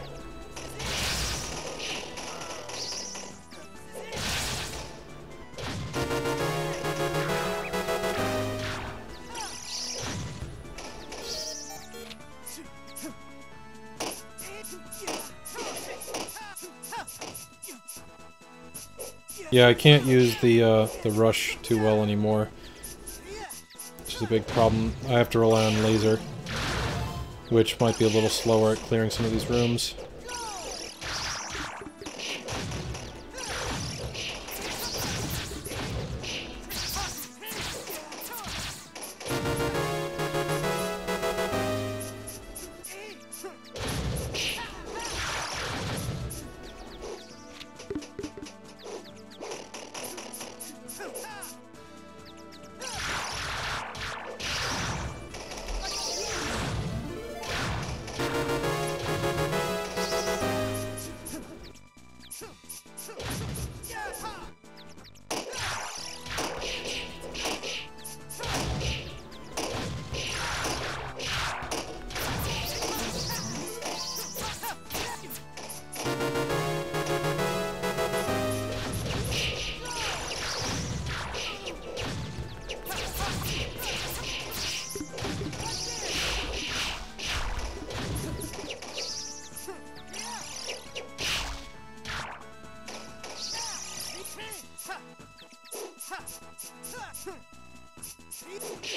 Yeah, I can't use the rush too well anymore. Which is a big problem. I have to rely on laser, which might be a little slower at clearing some of these rooms.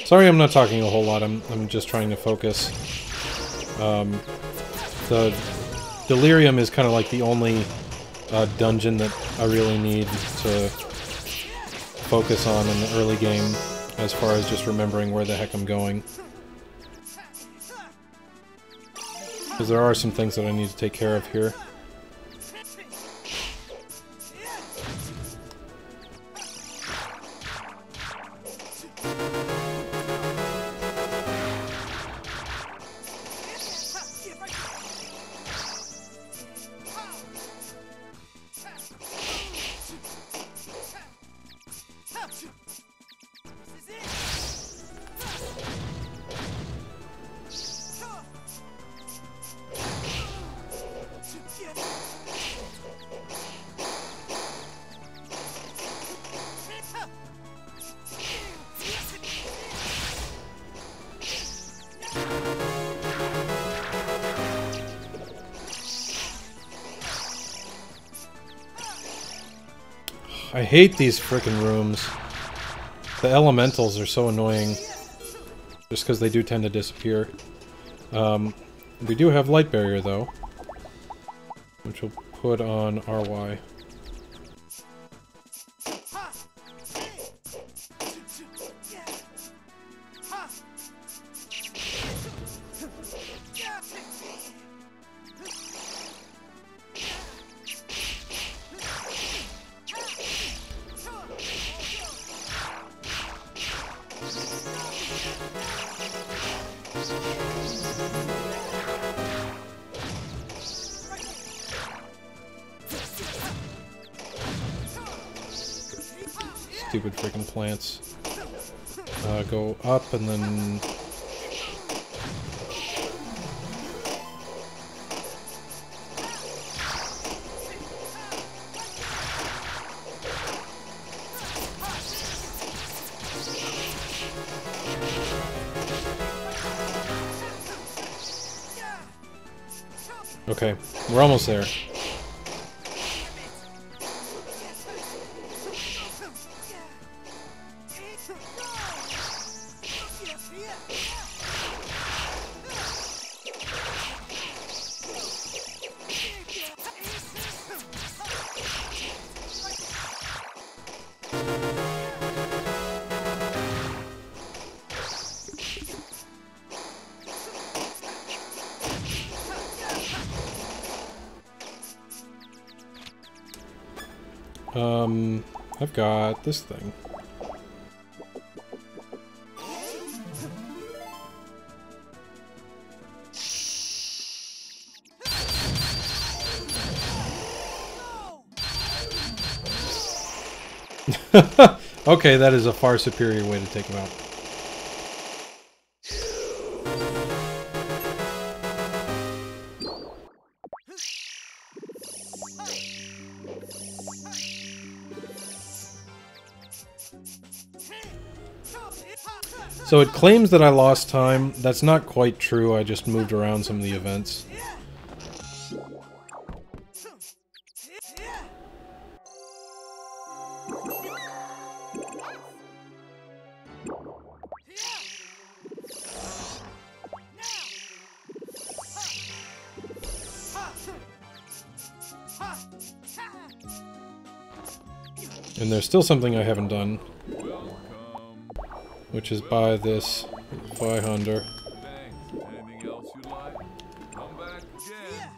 Sorry I'm not talking a whole lot, I'm just trying to focus. The Delirium is kind of like the only dungeon that I really need to focus on in the early game, as far as just remembering where the heck I'm going. Because there are some things that I need to take care of here. I hate these frickin' rooms. The elementals are so annoying. Just because they do tend to disappear. We do have light barrier though. Which we'll put on RY. Stupid freaking plants. Go up and then... Okay, we're almost there. I've got this thing. Okay, that is a far superior way to take him out. So it claims that I lost time. That's not quite true. I just moved around some of the events. And there's still something I haven't done, which is buy this 500. Anything else you like? Come back again.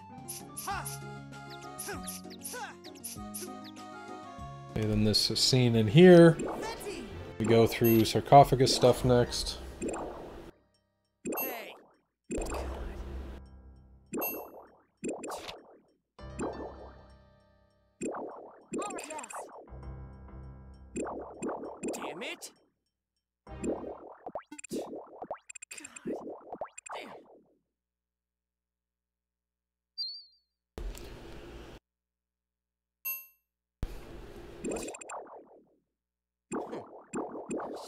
And then this scene in here. We go through sarcophagus stuff next. Hey. Oh, yes. Damn it.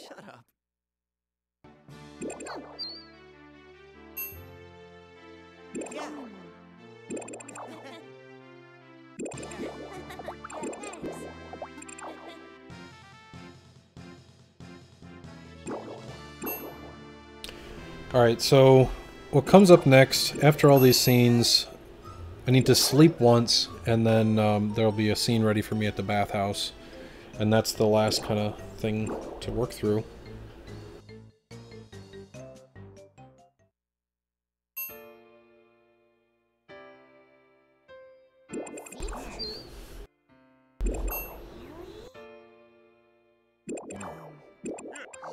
Shut up. Yeah. Alright, so what comes up next, after all these scenes, I need to sleep once, and then there'll be a scene ready for me at the bathhouse. And that's the last kind of thing to work through.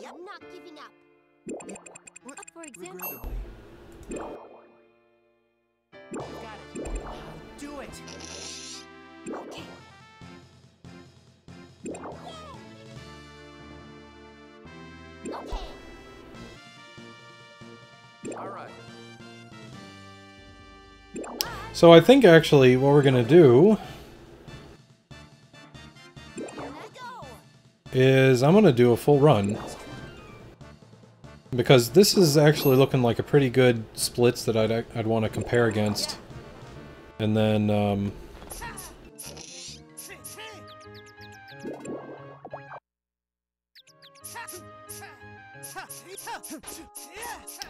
I'm not giving up. For example. Got it. Do it. Okay. Okay. All right. So I think actually what we're gonna do Here I go. is I'm gonna do a full run. Because this is actually looking like a pretty good splits that I'd want to compare against. And then,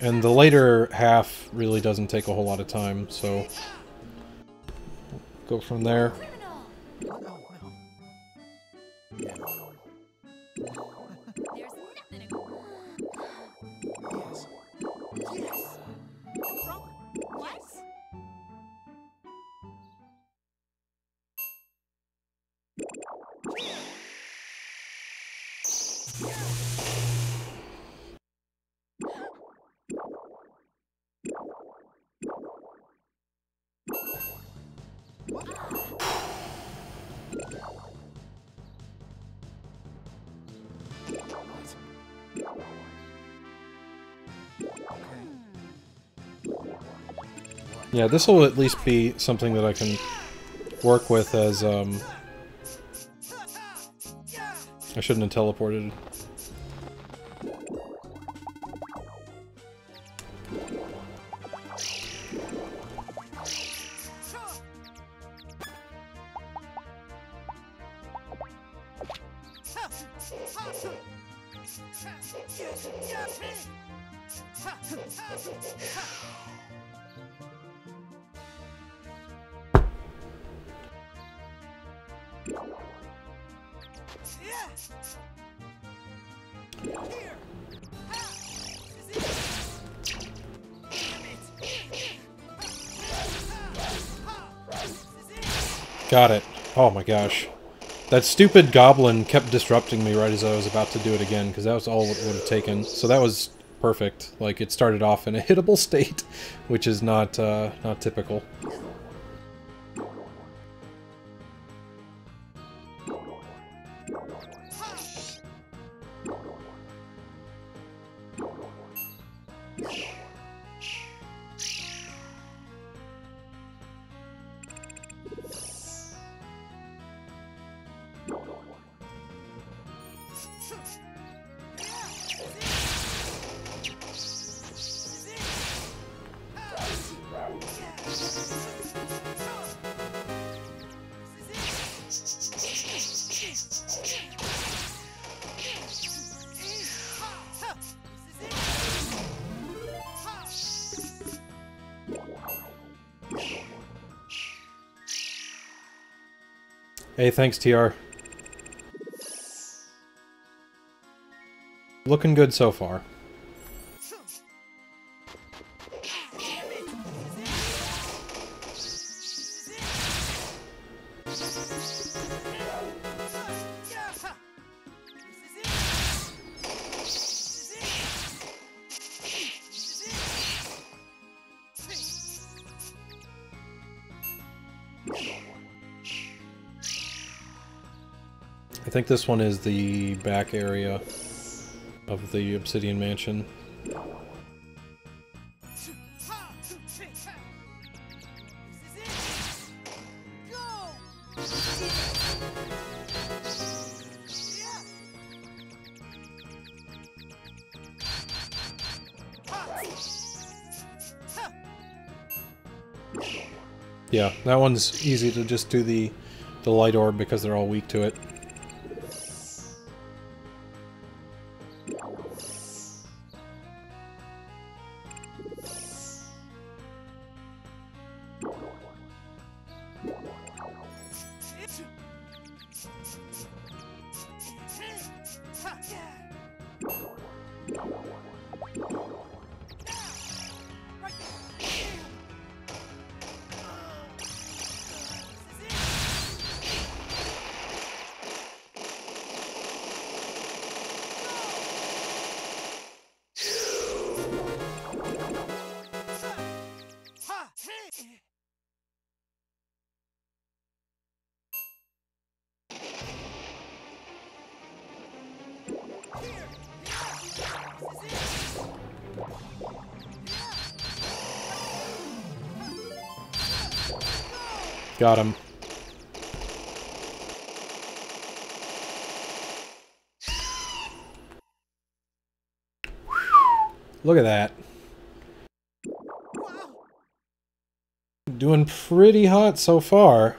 and the later half really doesn't take a whole lot of time, so go from there. There's nothing to Yes. What? Yeah, this will at least be something that I can work with as, I shouldn't have teleported. Got it. Oh my gosh. That stupid goblin kept disrupting me right as I was about to do it again, because that was all it would have taken. So that was perfect. Like, it started off in a hittable state, which is not typical. Hey, thanks, TR. Looking good so far. I think this one is the back area of the Obsidian Mansion. Yeah, that one's easy to just do the light orb because they're all weak to it. Got him. Look at that. Doing pretty hot so far.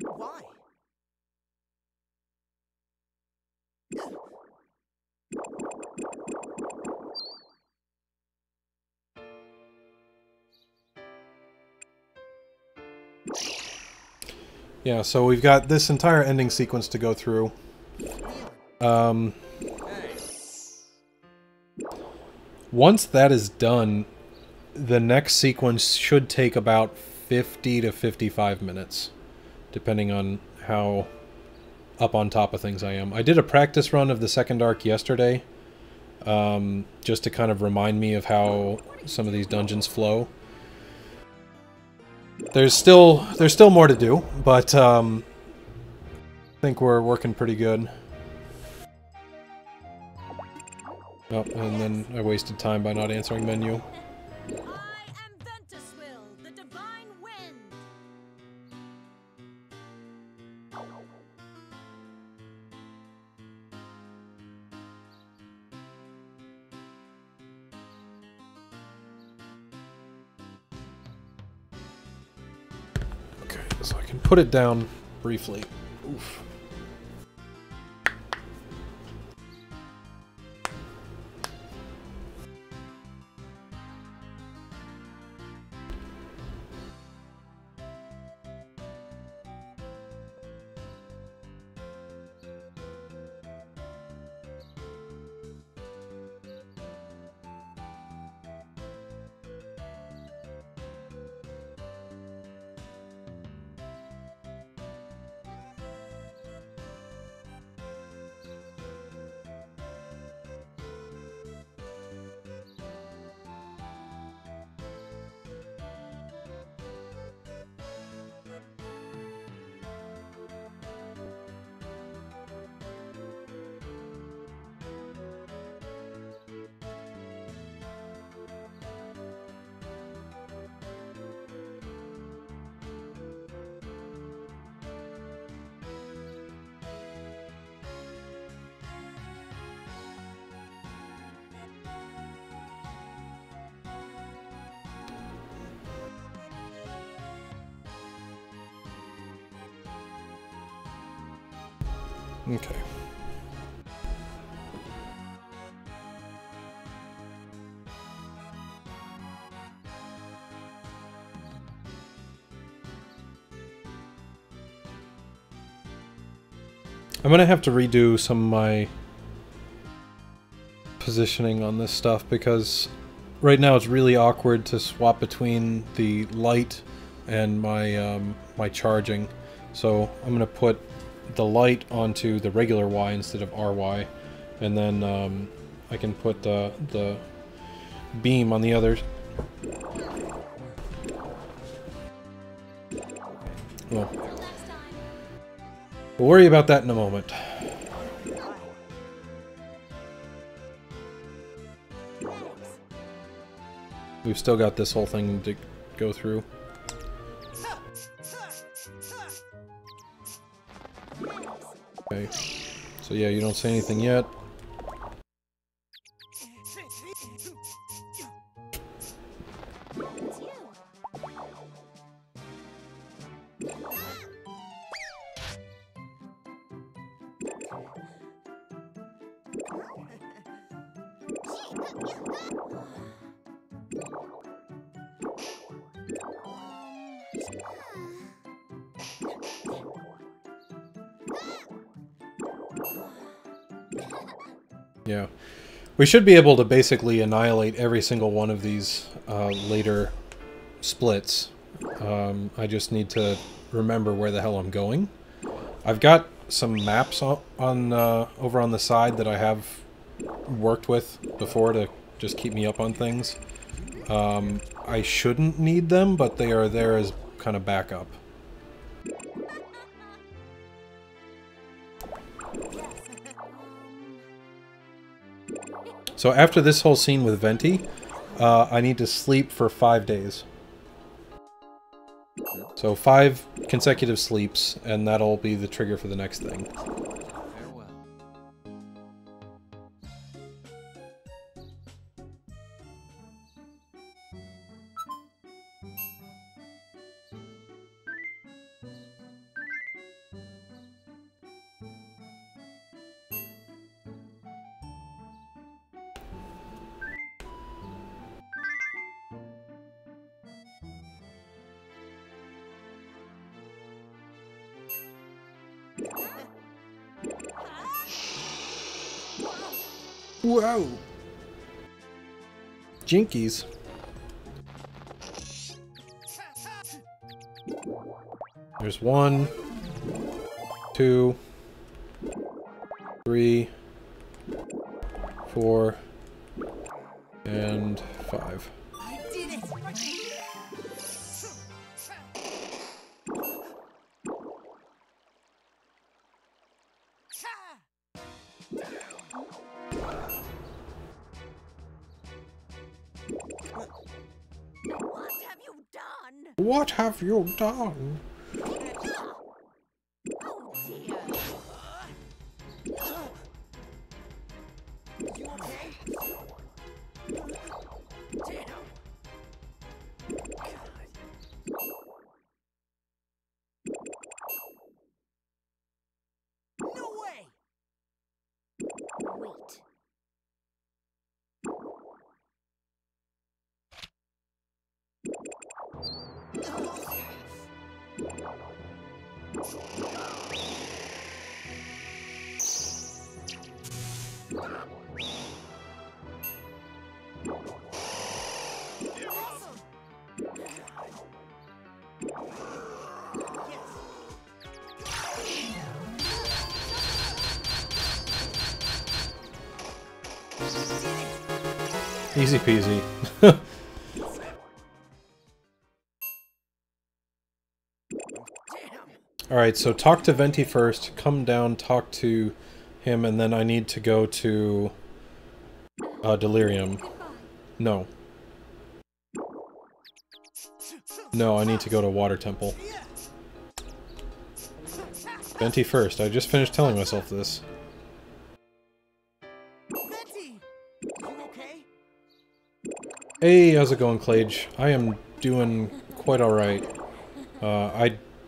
Why? Yeah, so we've got this entire ending sequence to go through. Once that is done, the next sequence should take about 50 to 55 minutes, depending on how up on top of things I am. I did a practice run of the second arc yesterday, just to kind of remind me of how some of these dungeons flow. There's still more to do, but I think we're working pretty good. Oh, and then I wasted time by not answering menu. I am Venti, the divine wind. Okay, so I can put it down briefly. Oof. Okay. I'm gonna have to redo some of my positioning on this stuff because right now it's really awkward to swap between the light and my my charging. So I'm gonna put the light onto the regular Y instead of RY, and then I can put the beam on the other. Well, we'll worry about that in a moment. We've still got this whole thing to go through. Okay. So yeah, you don't say anything yet. Yeah. We should be able to basically annihilate every single one of these later splits. I just need to remember where the hell I'm going. I've got some maps on over on the side that I have worked with before to just keep me up on things. I shouldn't need them, but they are there as kind of backup. So after this whole scene with Venti, I need to sleep for 5 days. So 5 consecutive sleeps, and that'll be the trigger for the next thing. Farewell. Whoa! Jinkies. There's 1, 2, 3, 4, and 5. I did it! What have you done? What have you done? Oh dear. You okay? Damn. Easy peasy. Alright, so talk to Venti first, come down, talk to him, and then I need to go to Delirium. No. No, I need to go to Water Temple. Venti first. I just finished telling myself this. Venti! You okay? Hey, how's it going, Clage? I am doing quite alright.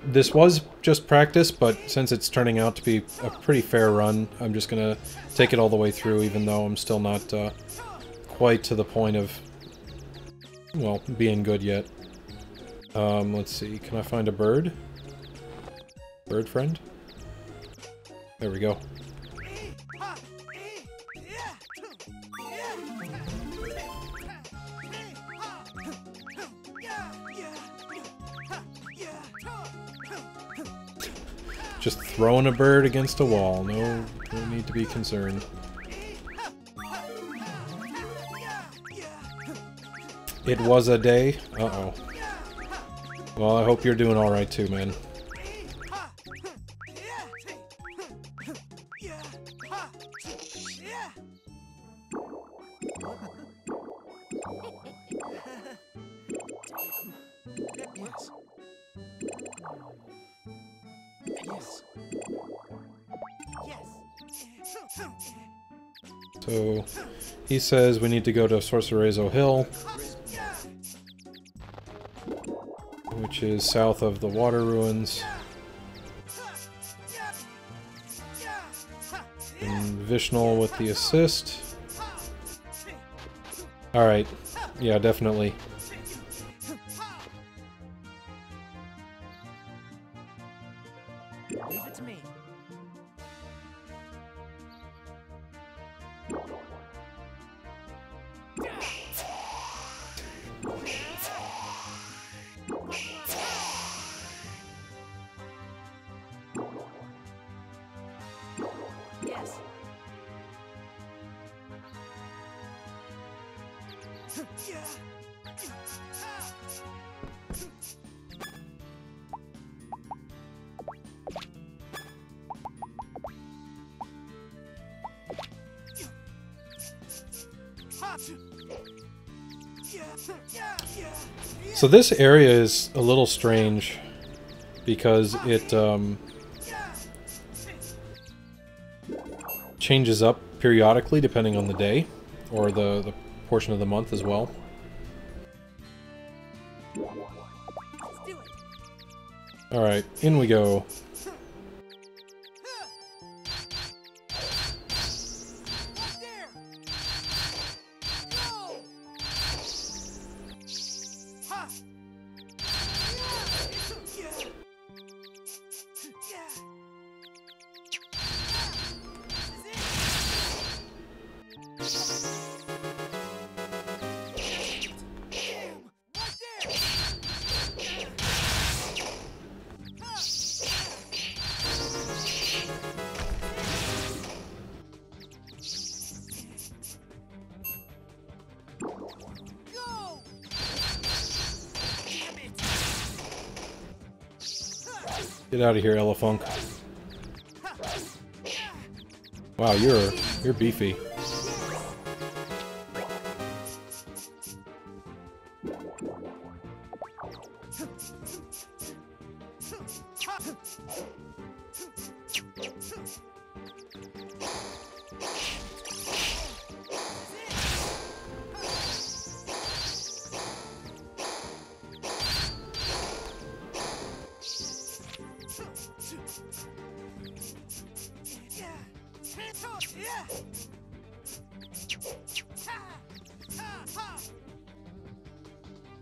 This was just practice, but since it's turning out to be a pretty fair run, I'm just gonna take it all the way through, even though I'm still not quite to the point of, well, being good yet. Let's see, can I find a bird? Bird friend? There we go. Just throwing a bird against a wall. No need to be concerned. It was a day? Uh-oh. Well, I hope you're doing alright too, man. So, he says we need to go to Sorcerer's Hill, which is south of the water ruins. And Vishnal with the assist. Alright, yeah, definitely. Leave it to me. Yes. So this area is a little strange because it changes up periodically depending on the day or the portion of the month as well. Alright, in we go. Get out of here, Elefunk. Wow, you're beefy.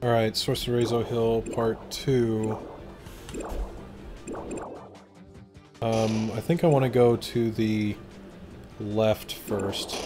Alright, Sorcerer Hill Part 2. I think I want to go to the left first.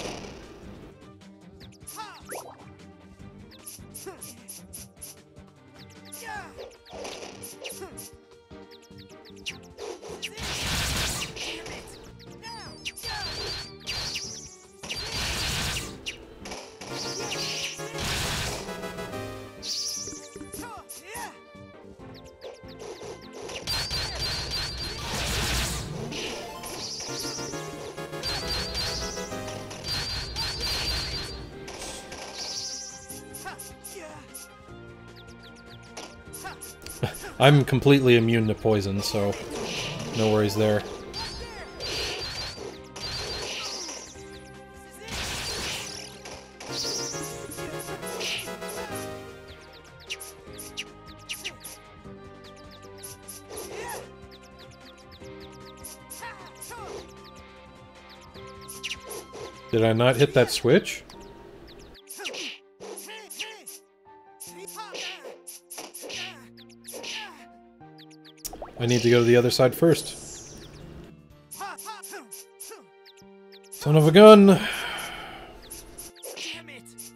I'm completely immune to poison, so no worries there. Did I not hit that switch? I need to go to the other side first. Son of a gun!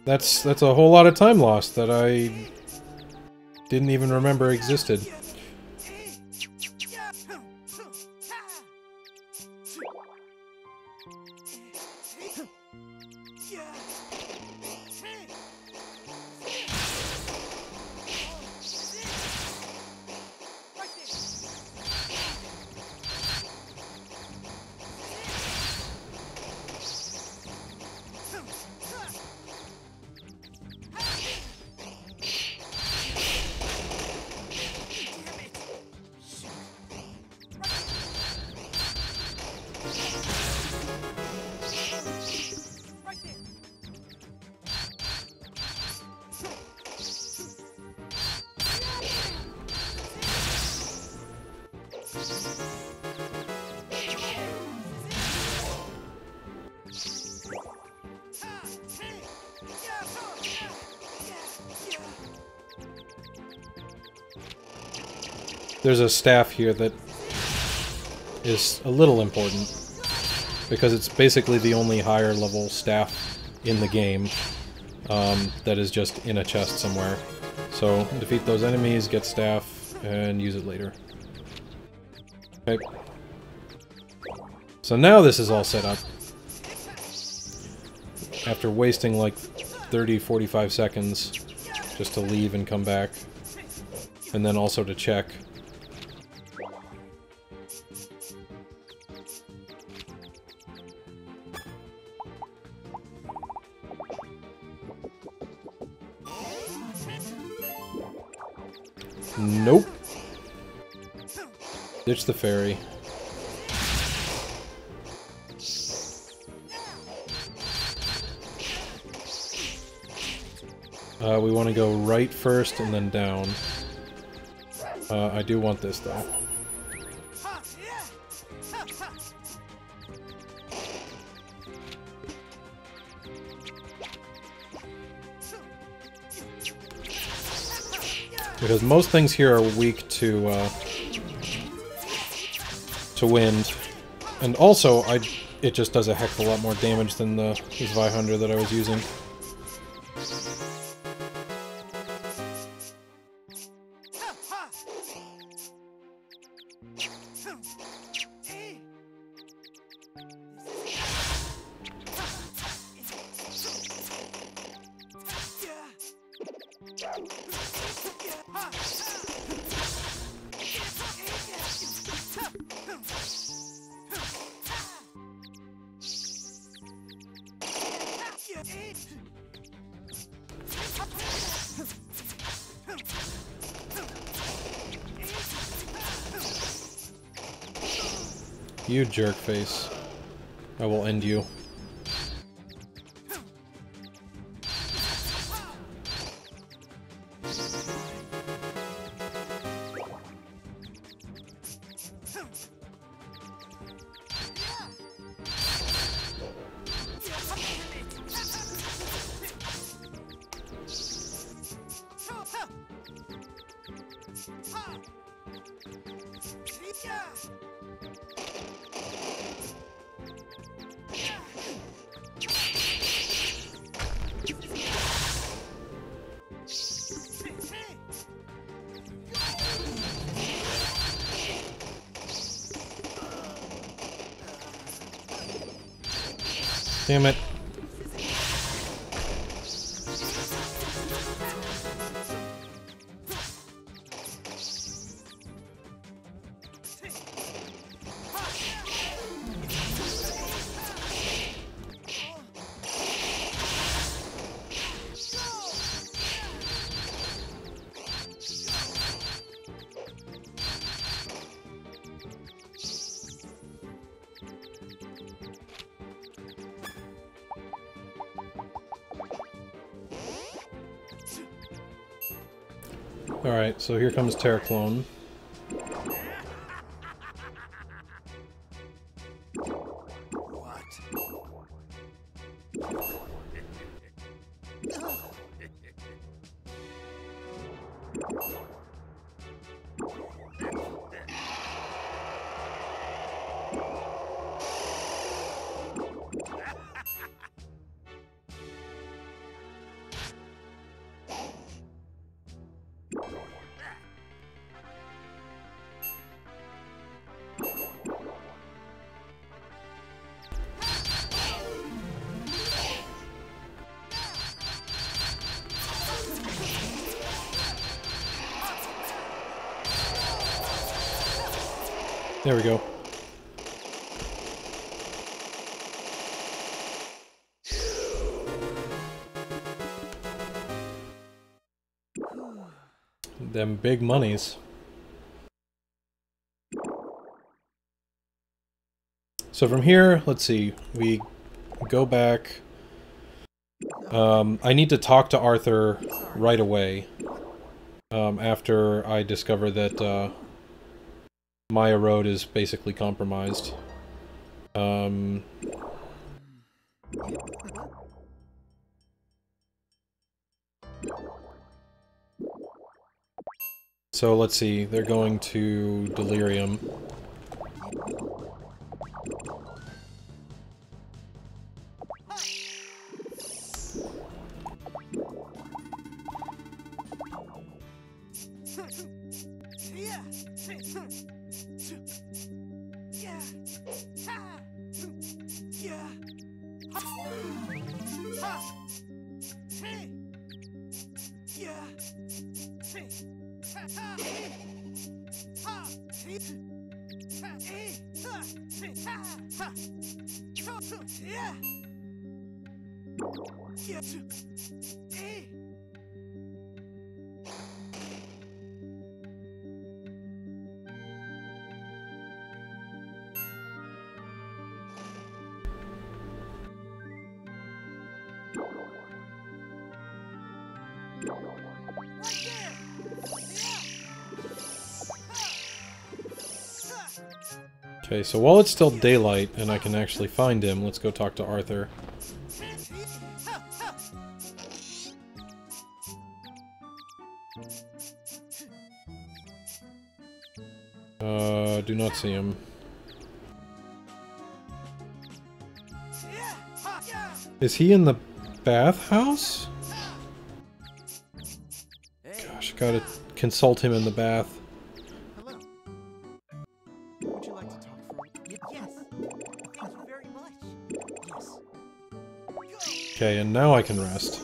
That's a whole lot of time lost that I didn't even remember existed. There's a staff here that is a little important, because it's basically the only higher level staff in the game that is just in a chest somewhere. So, defeat those enemies, get staff, and use it later. Okay. So now this is all set up. After wasting like 30-45 seconds just to leave and come back. And then also to check. Nope. Ditch the ferry. We want to go right first and then down. I do want this though. Because most things here are weak to wind, and also it just does a heck of a lot more damage than the Zweihander that I was using. You jerk face. I will end you. Damn it. Alright, so here comes Terraclone. There we go. Them big monies. So from here, let's see, we go back. I need to talk to Arthur right away. After I discover that Maya Road is basically compromised. So let's see, they're going to Delirium. Okay, so while it's still daylight and I can actually find him, let's go talk to Arthur. Do not see him. Is he in the bathhouse? Gosh, I gotta consult him in the bath. Hello. Would you like to talk for Yes. Thank you very much. Yes. Okay, and now I can rest.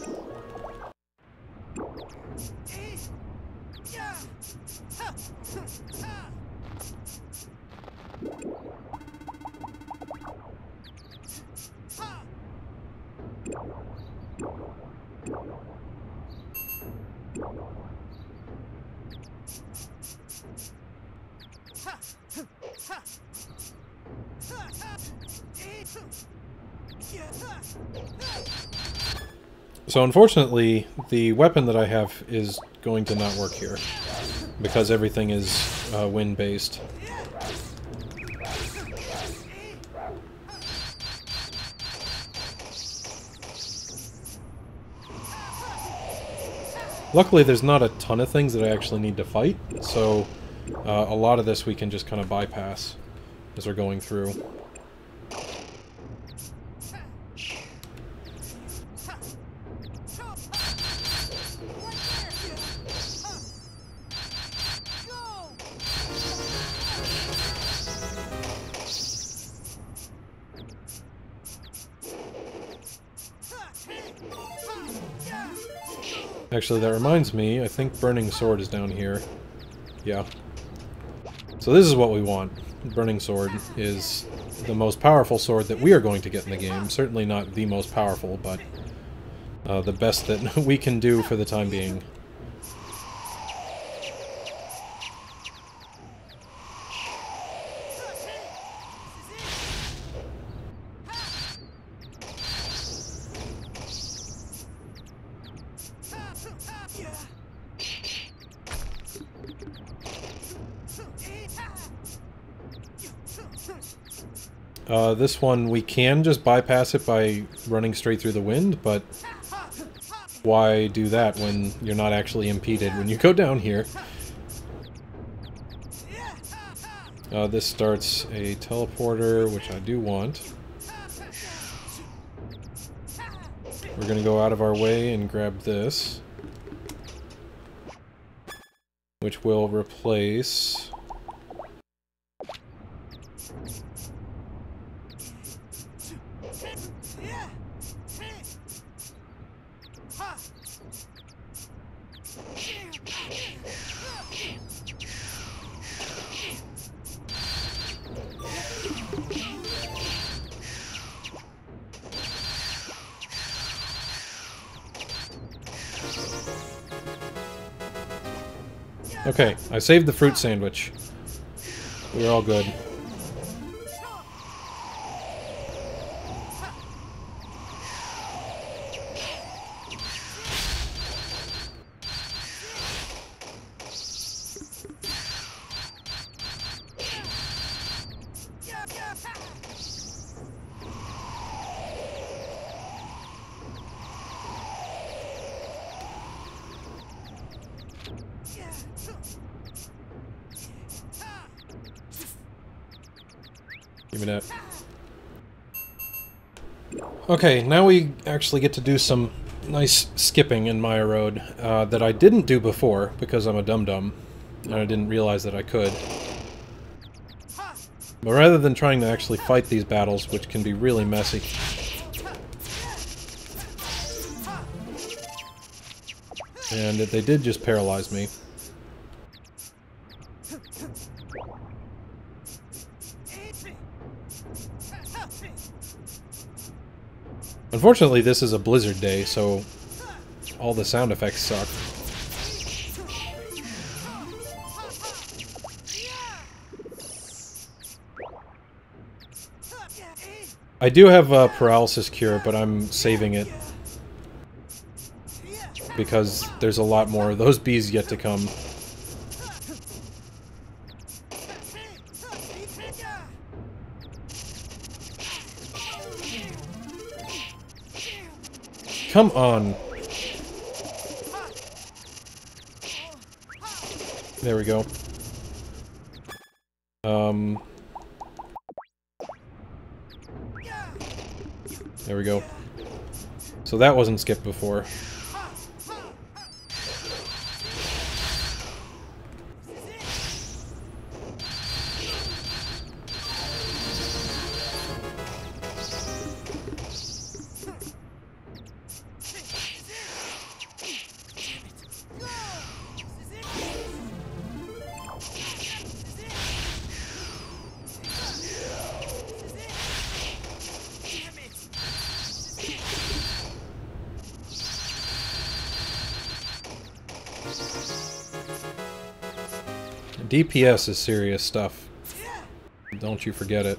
So unfortunately, the weapon that I have is going to not work here, because everything is wind-based. Luckily, there's not a ton of things that I actually need to fight, so a lot of this we can just kind of bypass as we're going through. Actually, that reminds me, I think Burning Sword is down here. Yeah. So this is what we want. Burning Sword is the most powerful sword that we are going to get in the game. Certainly not the most powerful, but the best that we can do for the time being. This one, we can just bypass it by running straight through the wind, but why do that when you're not actually impeded when you go down here? This starts a teleporter, which I do want. We're gonna go out of our way and grab this, which will replace... Okay, I saved the fruit sandwich. We're all good. Give me that. Okay, now we actually get to do some nice skipping in Maya Road that I didn't do before because I'm a dum-dum and I didn't realize that I could. But rather than trying to actually fight these battles, which can be really messy, and they did just paralyze me. Unfortunately, this is a blizzard day, so all the sound effects suck. I do have a paralysis cure, but I'm saving it because there's a lot more of those bees yet to come. Come on. There we go. There we go. So that wasn't skipped before. DPS is serious stuff. Don't you forget it.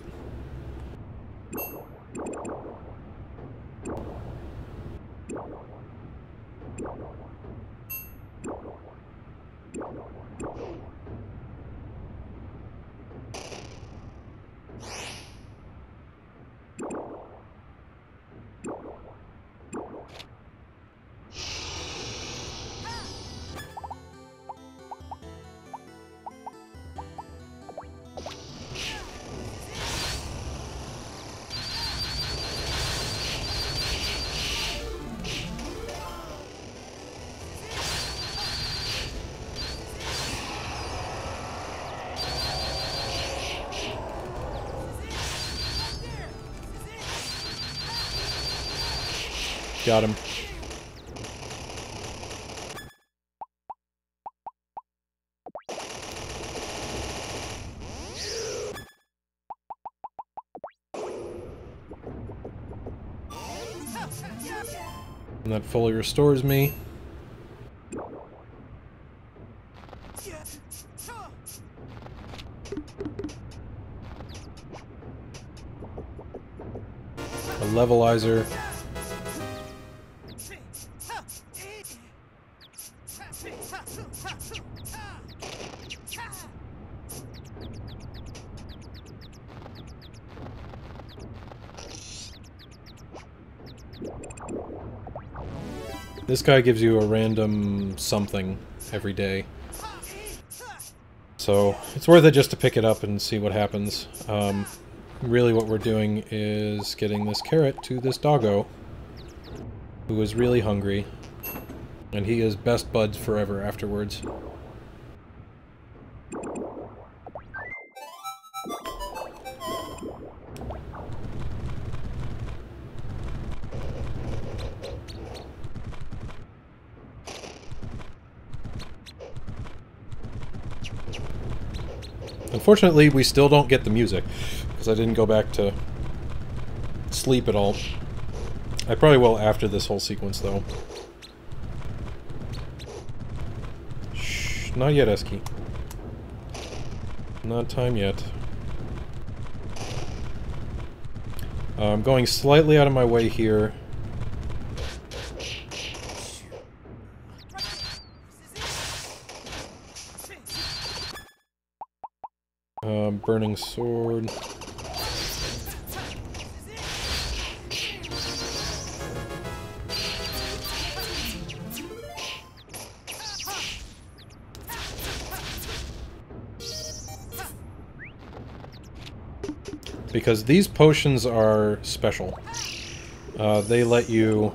Got him. And that fully restores me. A levelizer. This guy gives you a random something every day. So, it's worth it just to pick it up and see what happens. Really what we're doing is getting this carrot to this doggo, who is really hungry, and he is best buds forever afterwards. Unfortunately, we still don't get the music, because I didn't go back to sleep at all. I probably will after this whole sequence, though. Shh, not yet, Eski. Not time yet. I'm going slightly out of my way here. Burning sword. Because these potions are special. They let you...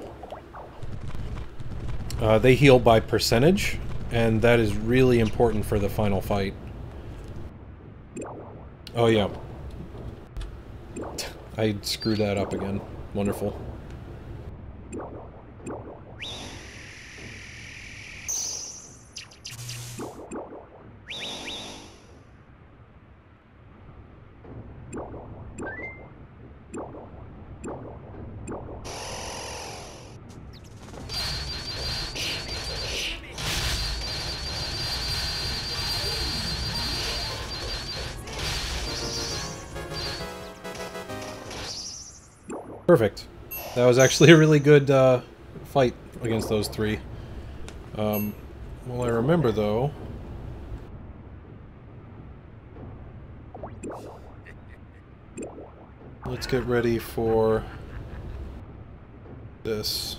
they heal by percentage, and that is really important for the final fight. Oh yeah. I screwed that up again. Wonderful. Perfect. That was actually a really good fight against those three. Well, I remember, though... Let's get ready for... this.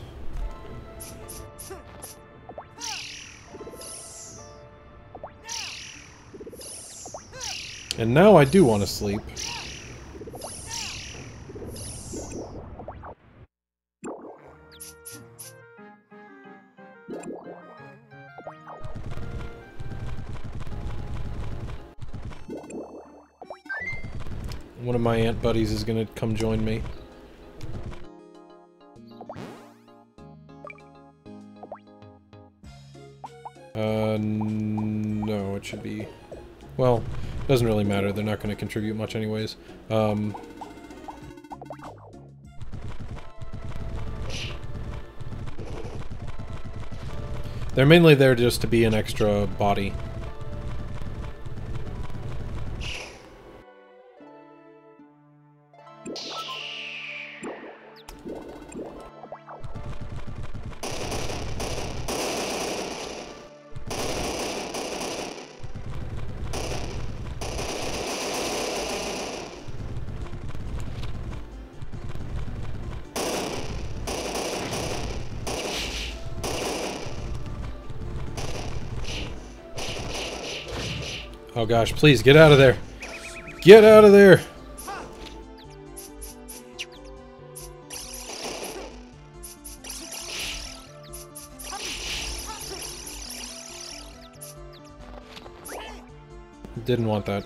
And now I do want to sleep. One of my ant buddies is gonna come join me. No, it should be... Well, doesn't really matter, they're not gonna contribute much anyways. They're mainly there just to be an extra body. Oh gosh, please, get out of there! Get out of there! Didn't want that.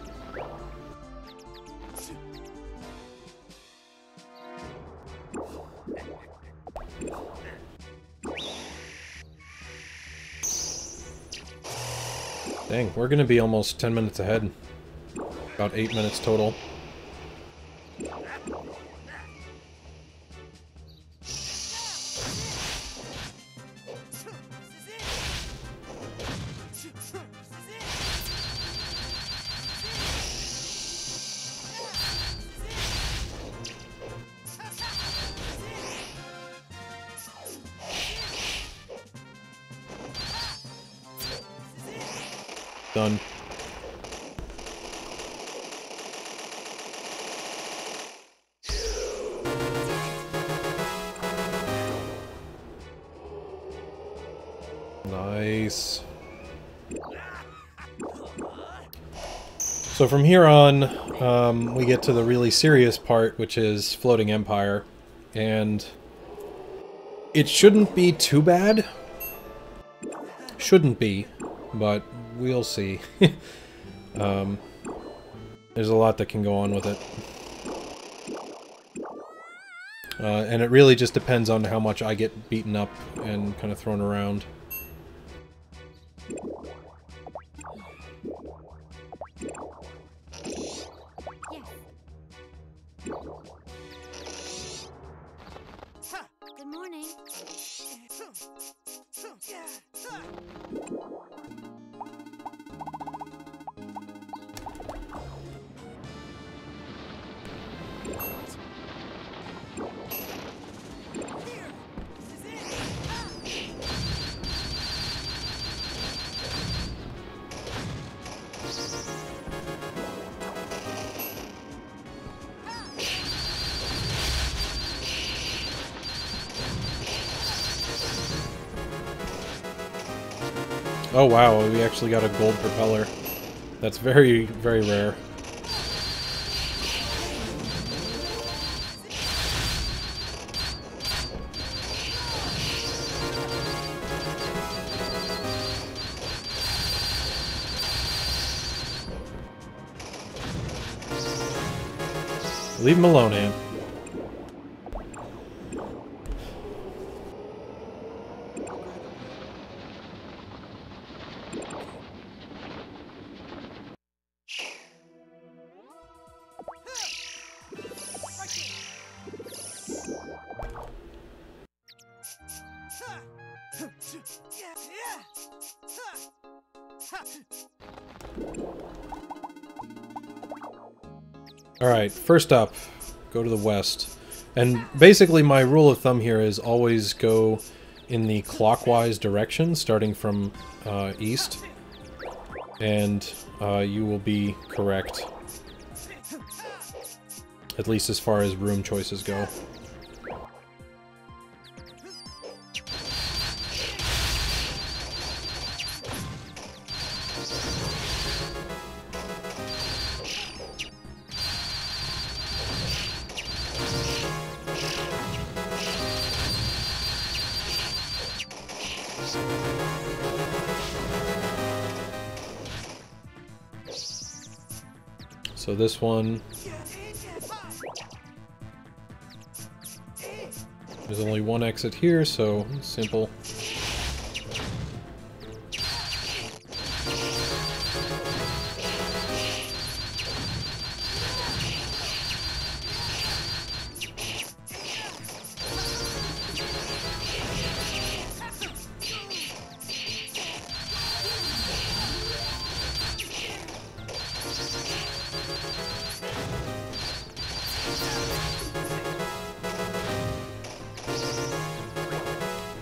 we're gonna be almost 10 minutes ahead. About 8 minutes total. Done. Nice. So from here on, we get to the really serious part, which is Floating Empire. And it shouldn't be too bad. Shouldn't be, but we'll see. There's a lot that can go on with it. And it really just depends on how much I get beaten up and kind of thrown around. Good morning. Oh wow, we actually got a gold propeller. That's very, very rare. Leave him alone, Ann. Alright, first up, go to the west. And basically my rule of thumb here is always go in the clockwise direction, starting from east. And you will be correct. At least as far as room choices go. So this one, there's only one exit here, so simple.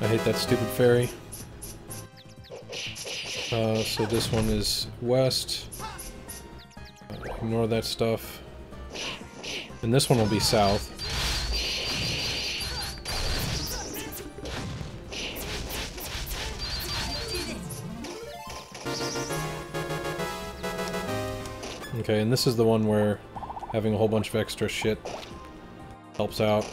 I hate that stupid ferry. So this one is west. Ignore that stuff. And this one will be south. Okay, and this is the one where having a whole bunch of extra shit helps out.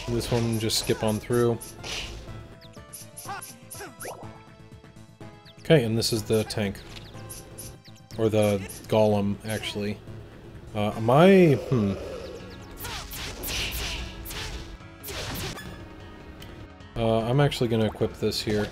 This one, just skip on through. Okay, and this is the tank. Or the golem, actually. Am I... I'm actually gonna equip this here.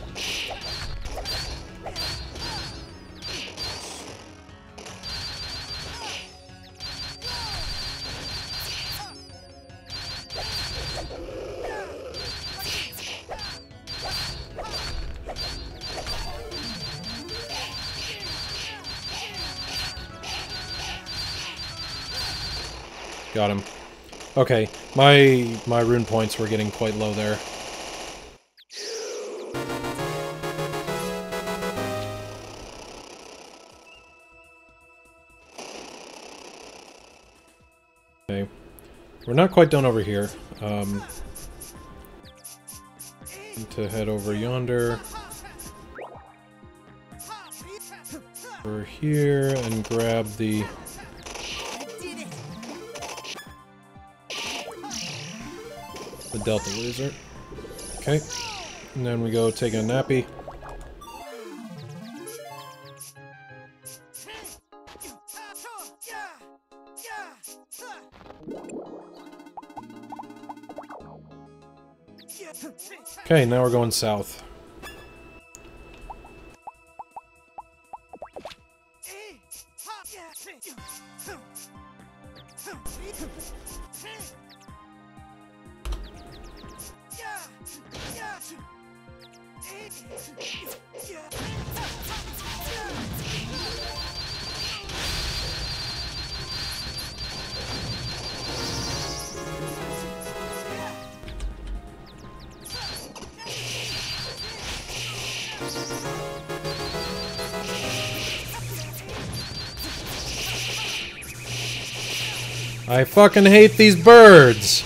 Got him. Okay, my rune points were getting quite low there. Okay, we're not quite done over here. Need to head over yonder. Over here and grab the Delta Laser. Okay. And then we go take a nappy. Okay, now we're going south. I fucking hate these birds!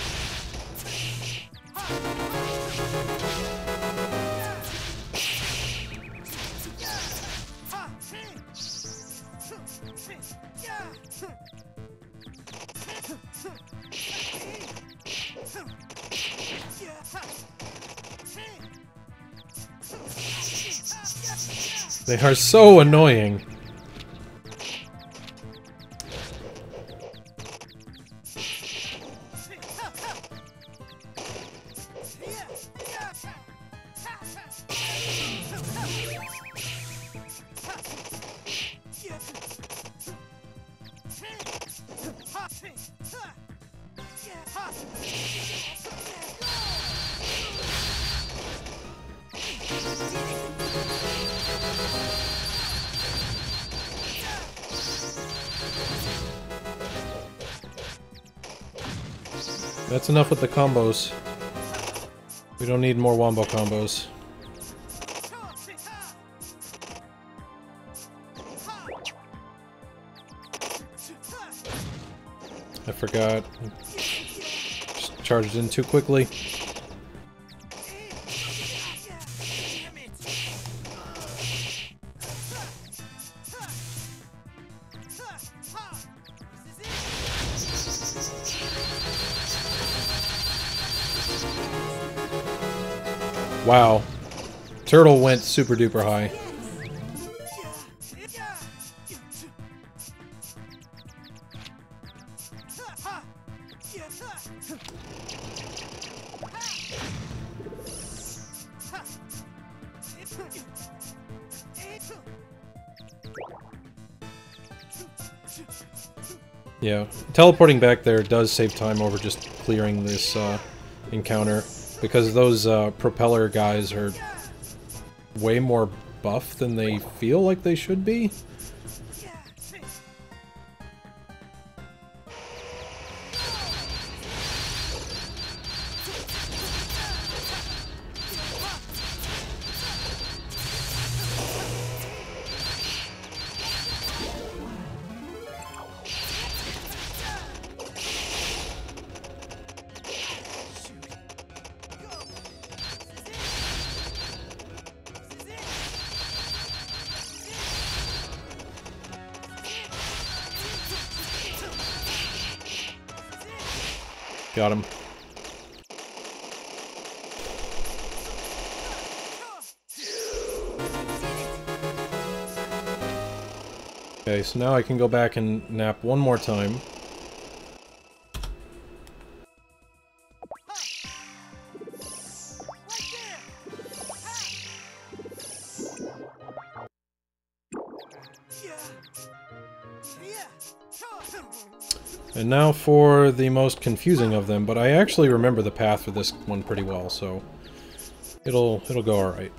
They are so annoying. That's enough with the combos. We don't need more wombo combos. I forgot. Just charged in too quickly. Wow. Turtle went super duper high. Yeah, teleporting back there does save time over just clearing this encounter, because those propeller guys are way more buff than they feel like they should be. Got him. Okay, so now I can go back and nap one more time. And now for the most confusing of them, but I actually remember the path for this one pretty well, so it'll go alright.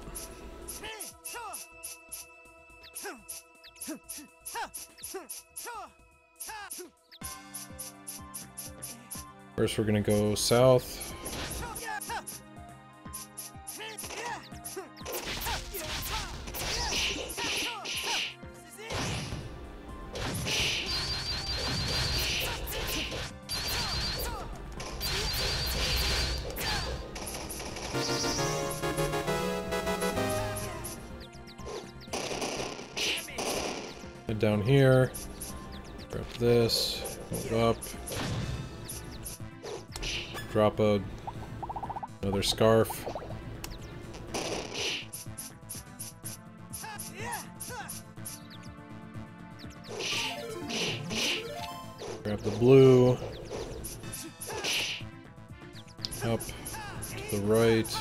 First we're gonna go south. Head down here, grab this, move up, drop another scarf. Grab the blue, up to the right,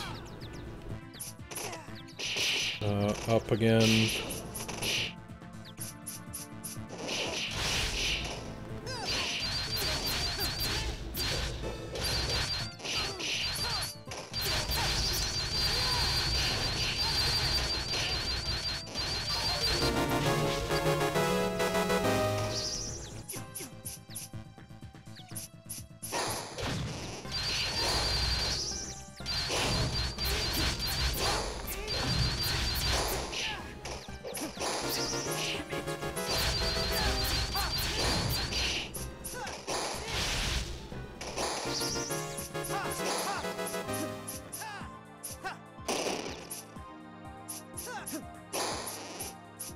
up again.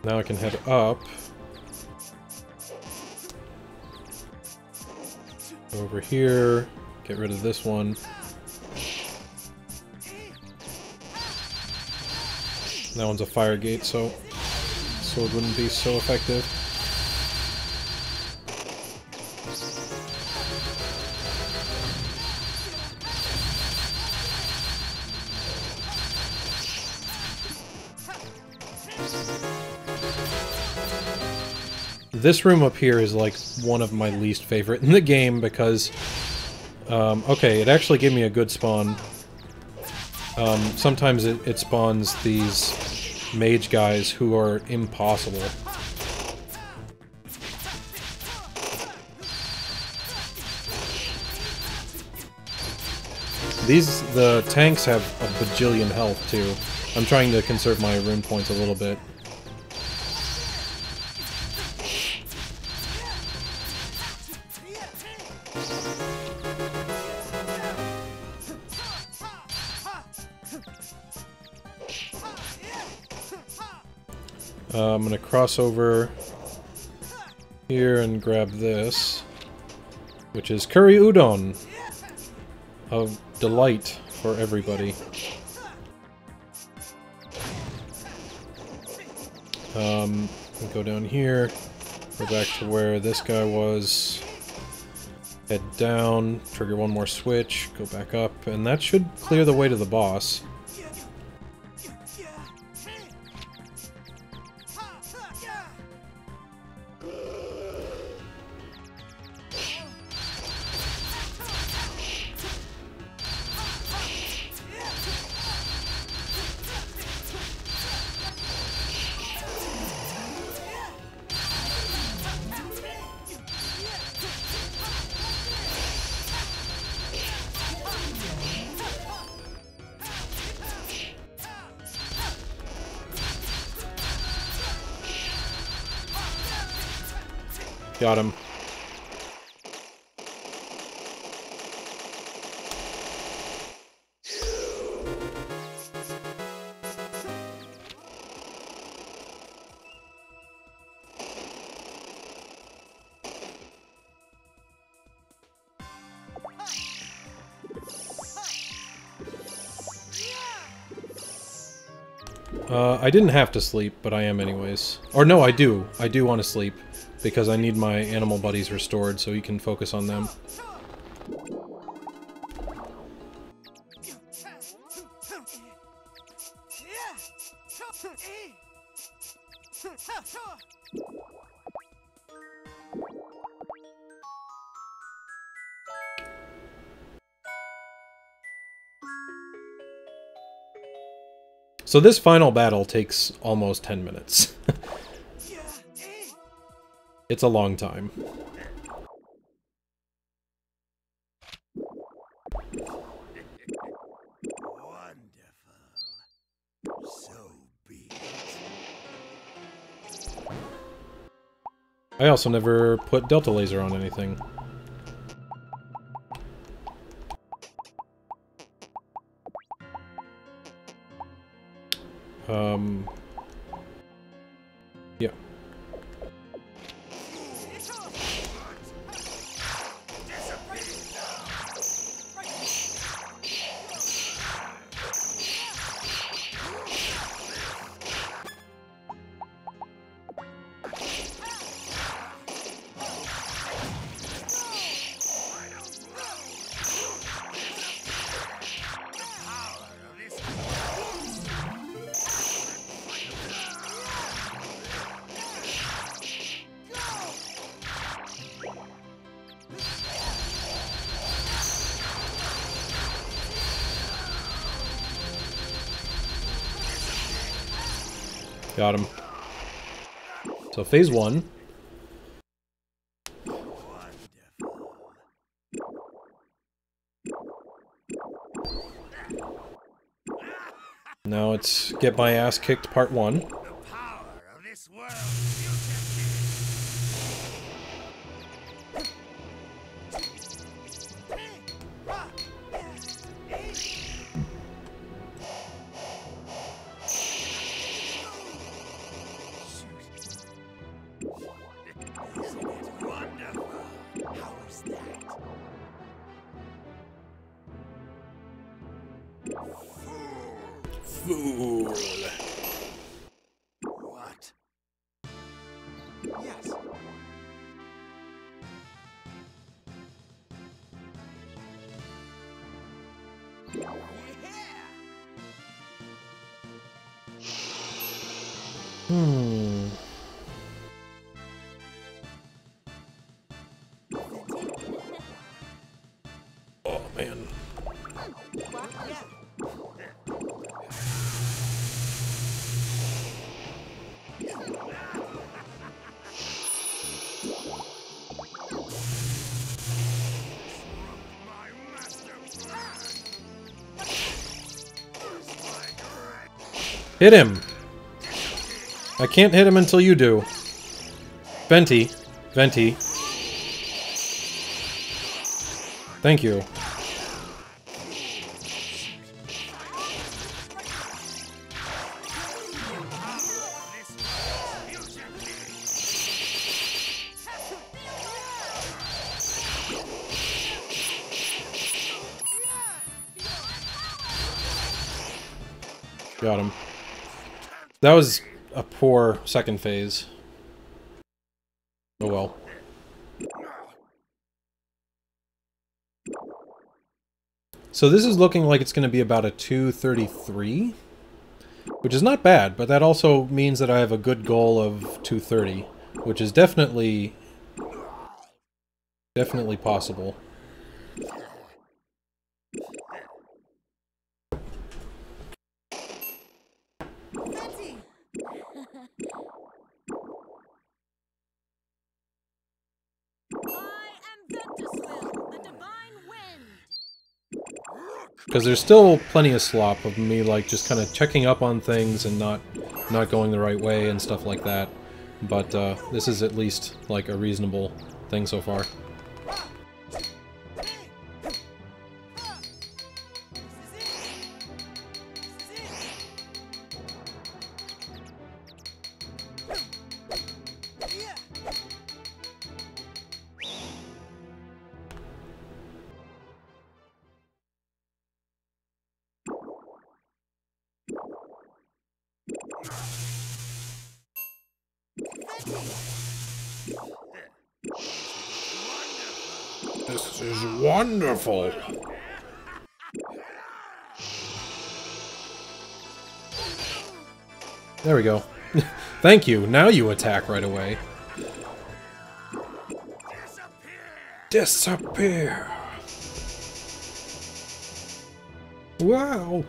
Now I can head up. Over here, get rid of this one. That one's a fire gate, so sword wouldn't be so effective. This room up here is like one of my least favorite in the game because, okay, it actually gave me a good spawn. Sometimes it spawns these mage guys who are impossible. The tanks have a bajillion health too. I'm trying to conserve my rune points a little bit. I'm gonna cross over here and grab this, which is curry udon, a delight for everybody. Go down here, go back to where this guy was, head down, trigger one more switch, go back up, and that should clear the way to the boss. Got him. I didn't have to sleep, but I am anyways. Or no, I do. I do want to sleep, because I need my animal buddies restored so he can focus on them. So this final battle takes almost 10 minutes. It's a long time. Wonderful. So be it. I also never put Delta Laser on anything. Yeah. Got him. So phase 1. Now it's get my ass kicked part 1. The power of this world. Isn't it wonderful? How is that? Fool. What? Yes. Hmm. Oh man. Hit him! I can't hit him until you do. Venti. Venti. Thank you. Got him. That was a poor second phase. Oh well. So this is looking like it's going to be about a 233, which is not bad, but that also means that I have a good goal of 230, which is definitely possible. Venti! I am Ventuswill, the divine wind. Because there's still plenty of slop of me, like, just kind of checking up on things and not going the right way and stuff like that. But, this is at least, like, a reasonable thing so far. This is wonderful. There we go. Thank you. Now you attack right away. Disappear. Wow.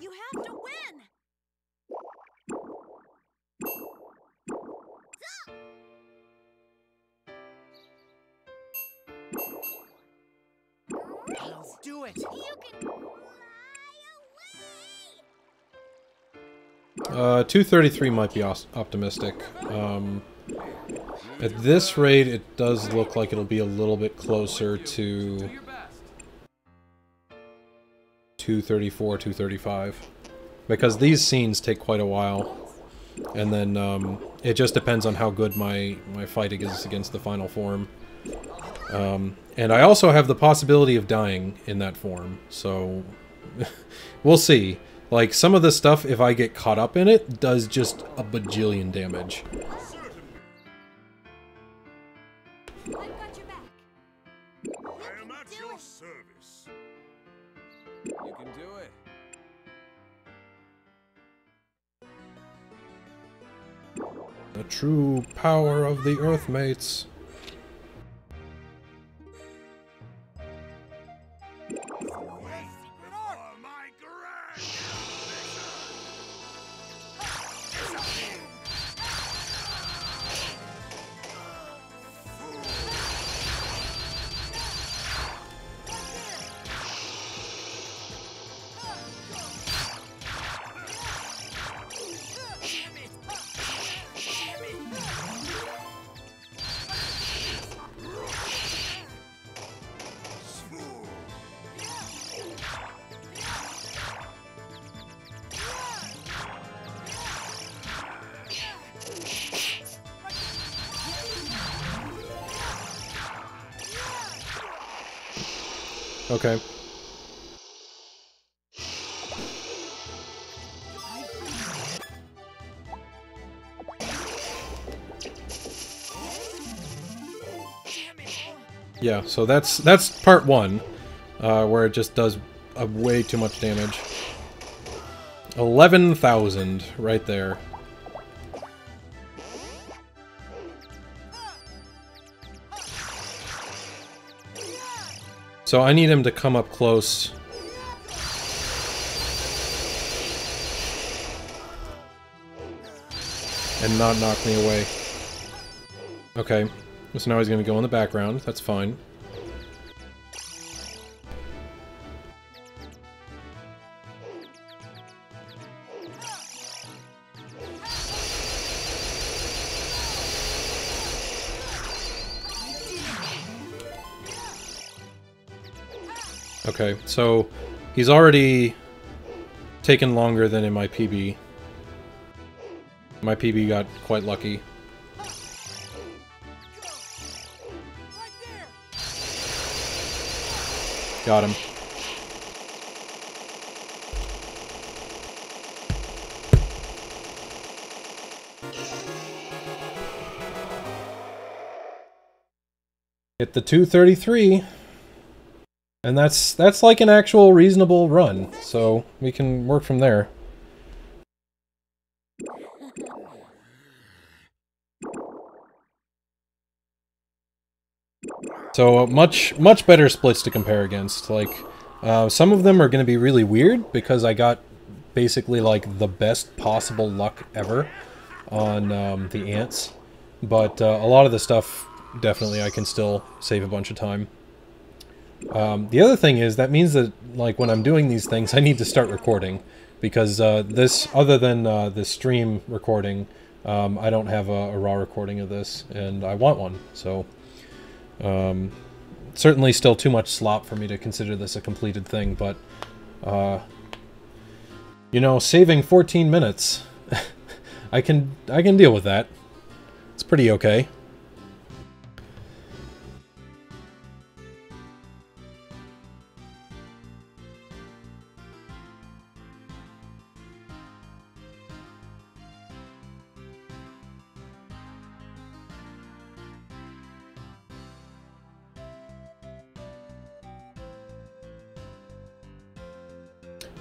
You have to win! Let's do it. You can fly away! 233 might be optimistic. At this rate, it does look like it'll be a little bit closer to 234, 235. Because these scenes take quite a while. And then, it just depends on how good my fighting is against the final form. And I also have the possibility of dying in that form, so we'll see. Like, some of the stuff, if I get caught up in it, does just a bajillion damage. I've got your back. I am at your service. You can do it. The true power of the Earthmates. Okay. Yeah, so that's part one, where it just does way too much damage. 11,000 right there. So I need him to come up close. And not knock me away. Okay, so now he's going to go in the background. That's fine. Okay, so he's already taken longer than in my PB. My PB got quite lucky. Got him. Hit the 233. And that's like an actual reasonable run, so we can work from there. So much better splits to compare against. Like, some of them are going to be really weird because I got basically like the best possible luck ever on the ants, but a lot of the stuff definitely I can still save a bunch of time. The other thing is, that means that, like, when I'm doing these things, I need to start recording, because this, other than the stream recording, I don't have a raw recording of this, and I want one, so certainly still too much slop for me to consider this a completed thing, but you know, saving 14 minutes, I can deal with that. It's pretty okay.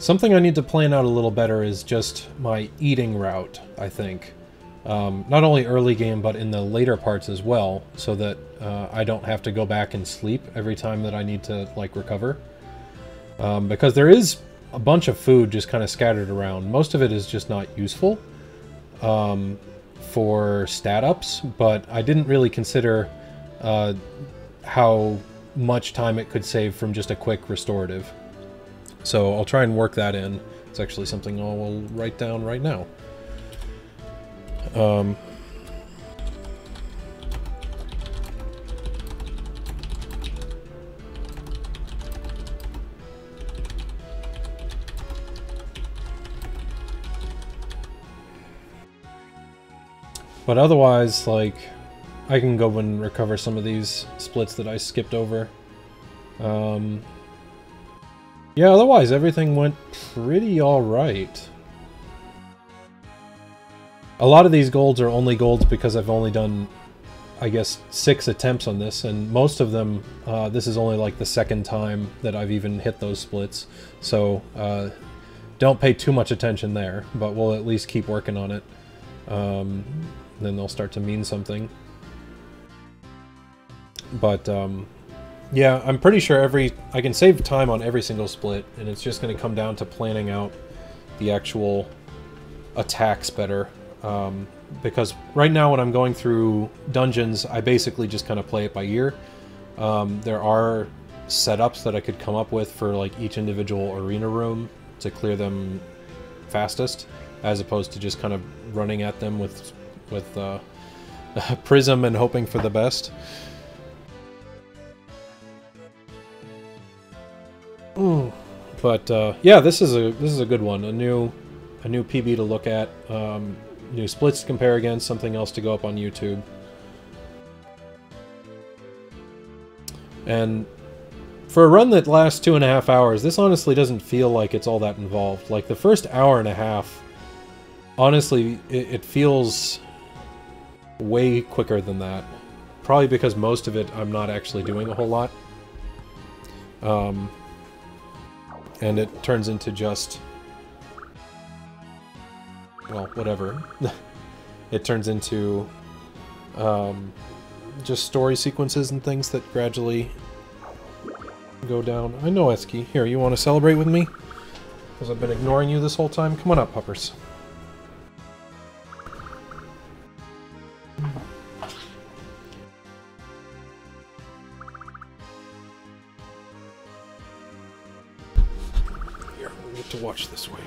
Something I need to plan out a little better is just my eating route, I think. Not only early game, but in the later parts as well, so that I don't have to go back and sleep every time that I need to, like, recover. Because there is a bunch of food just kind of scattered around. Most of it is just not useful for stat ups, but I didn't really consider how much time it could save from just a quick restorative. So I'll try and work that in. It's actually something I will write down right now. But otherwise, like, I can go and recover some of these splits that I skipped over. Yeah, otherwise everything went pretty alright. A lot of these golds are only golds because I've only done, I guess, 6 attempts on this, and most of them, this is only like the second time that I've even hit those splits. So, don't pay too much attention there, but we'll at least keep working on it. Then they'll start to mean something. But, yeah, I'm pretty sure I can save time on every single split, and it's just going to come down to planning out the actual attacks better. Because right now when I'm going through dungeons, I basically just kind of play it by ear. There are setups that I could come up with for like each individual arena room to clear them fastest, as opposed to just kind of running at them with Prism and hoping for the best. But yeah, this is a good one. A new PB to look at. New splits to compare against. Something else to go up on YouTube. And for a run that lasts 2.5 hours, this honestly doesn't feel like it's all that involved. Like the first hour and a half, honestly, it feels way quicker than that. Probably because most of it I'm not actually doing a whole lot. And it turns into just... well, whatever. It turns into just story sequences and things that gradually go down. I know, Eski. Here, you want to celebrate with me? Because I've been ignoring you this whole time? Come on up, puppers. Here, we get to watch this way.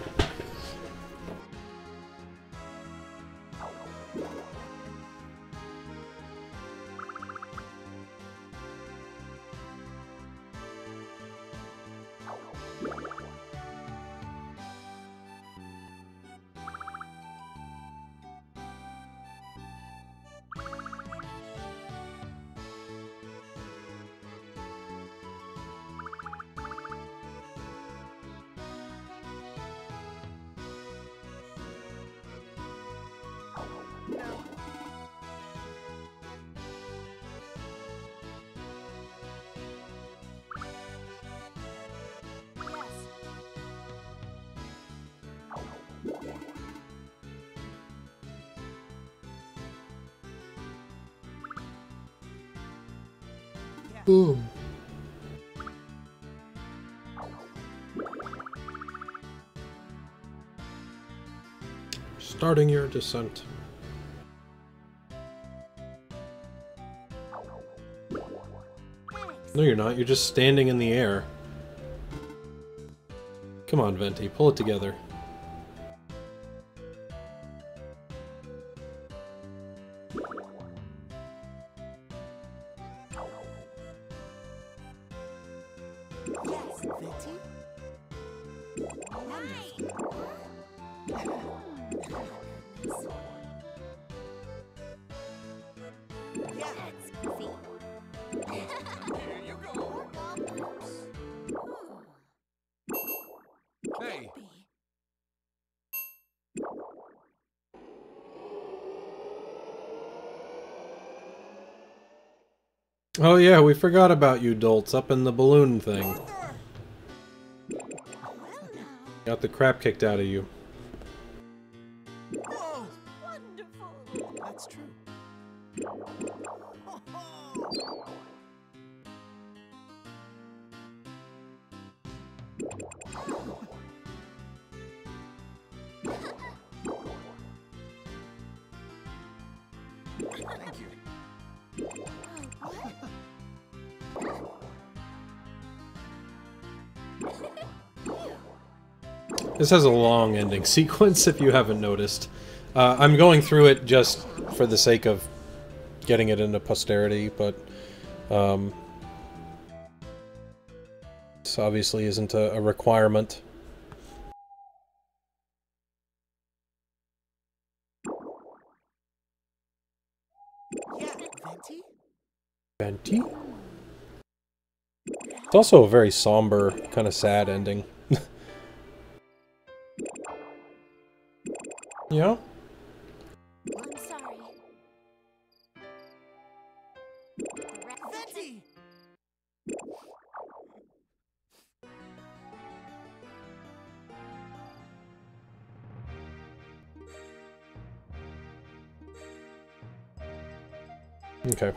Boom. Starting your descent. No, you're not. You're just standing in the air. Come on, Venti. Pull it together. Hey! Oh yeah, we forgot about you dolts up in the balloon thing. Got the crap kicked out of you. Whoa! Wonderful. That's true. Thank you. This has a long ending sequence, if you haven't noticed. I'm going through it just for the sake of getting it into posterity, but this obviously isn't a requirement. Yeah, Venti? Venti? It's also a very somber, kind of sad ending. Yeah? I'm sorry. Venti! Okay.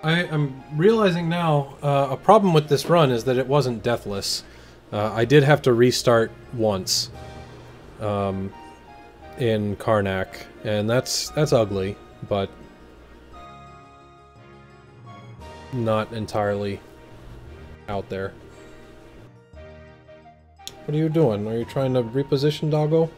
I'm realizing now, a problem with this run is that it wasn't deathless. I did have to restart once in Karnak, and that's ugly, but not entirely out there. What are you doing? Are you trying to reposition, doggo?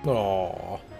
Aww.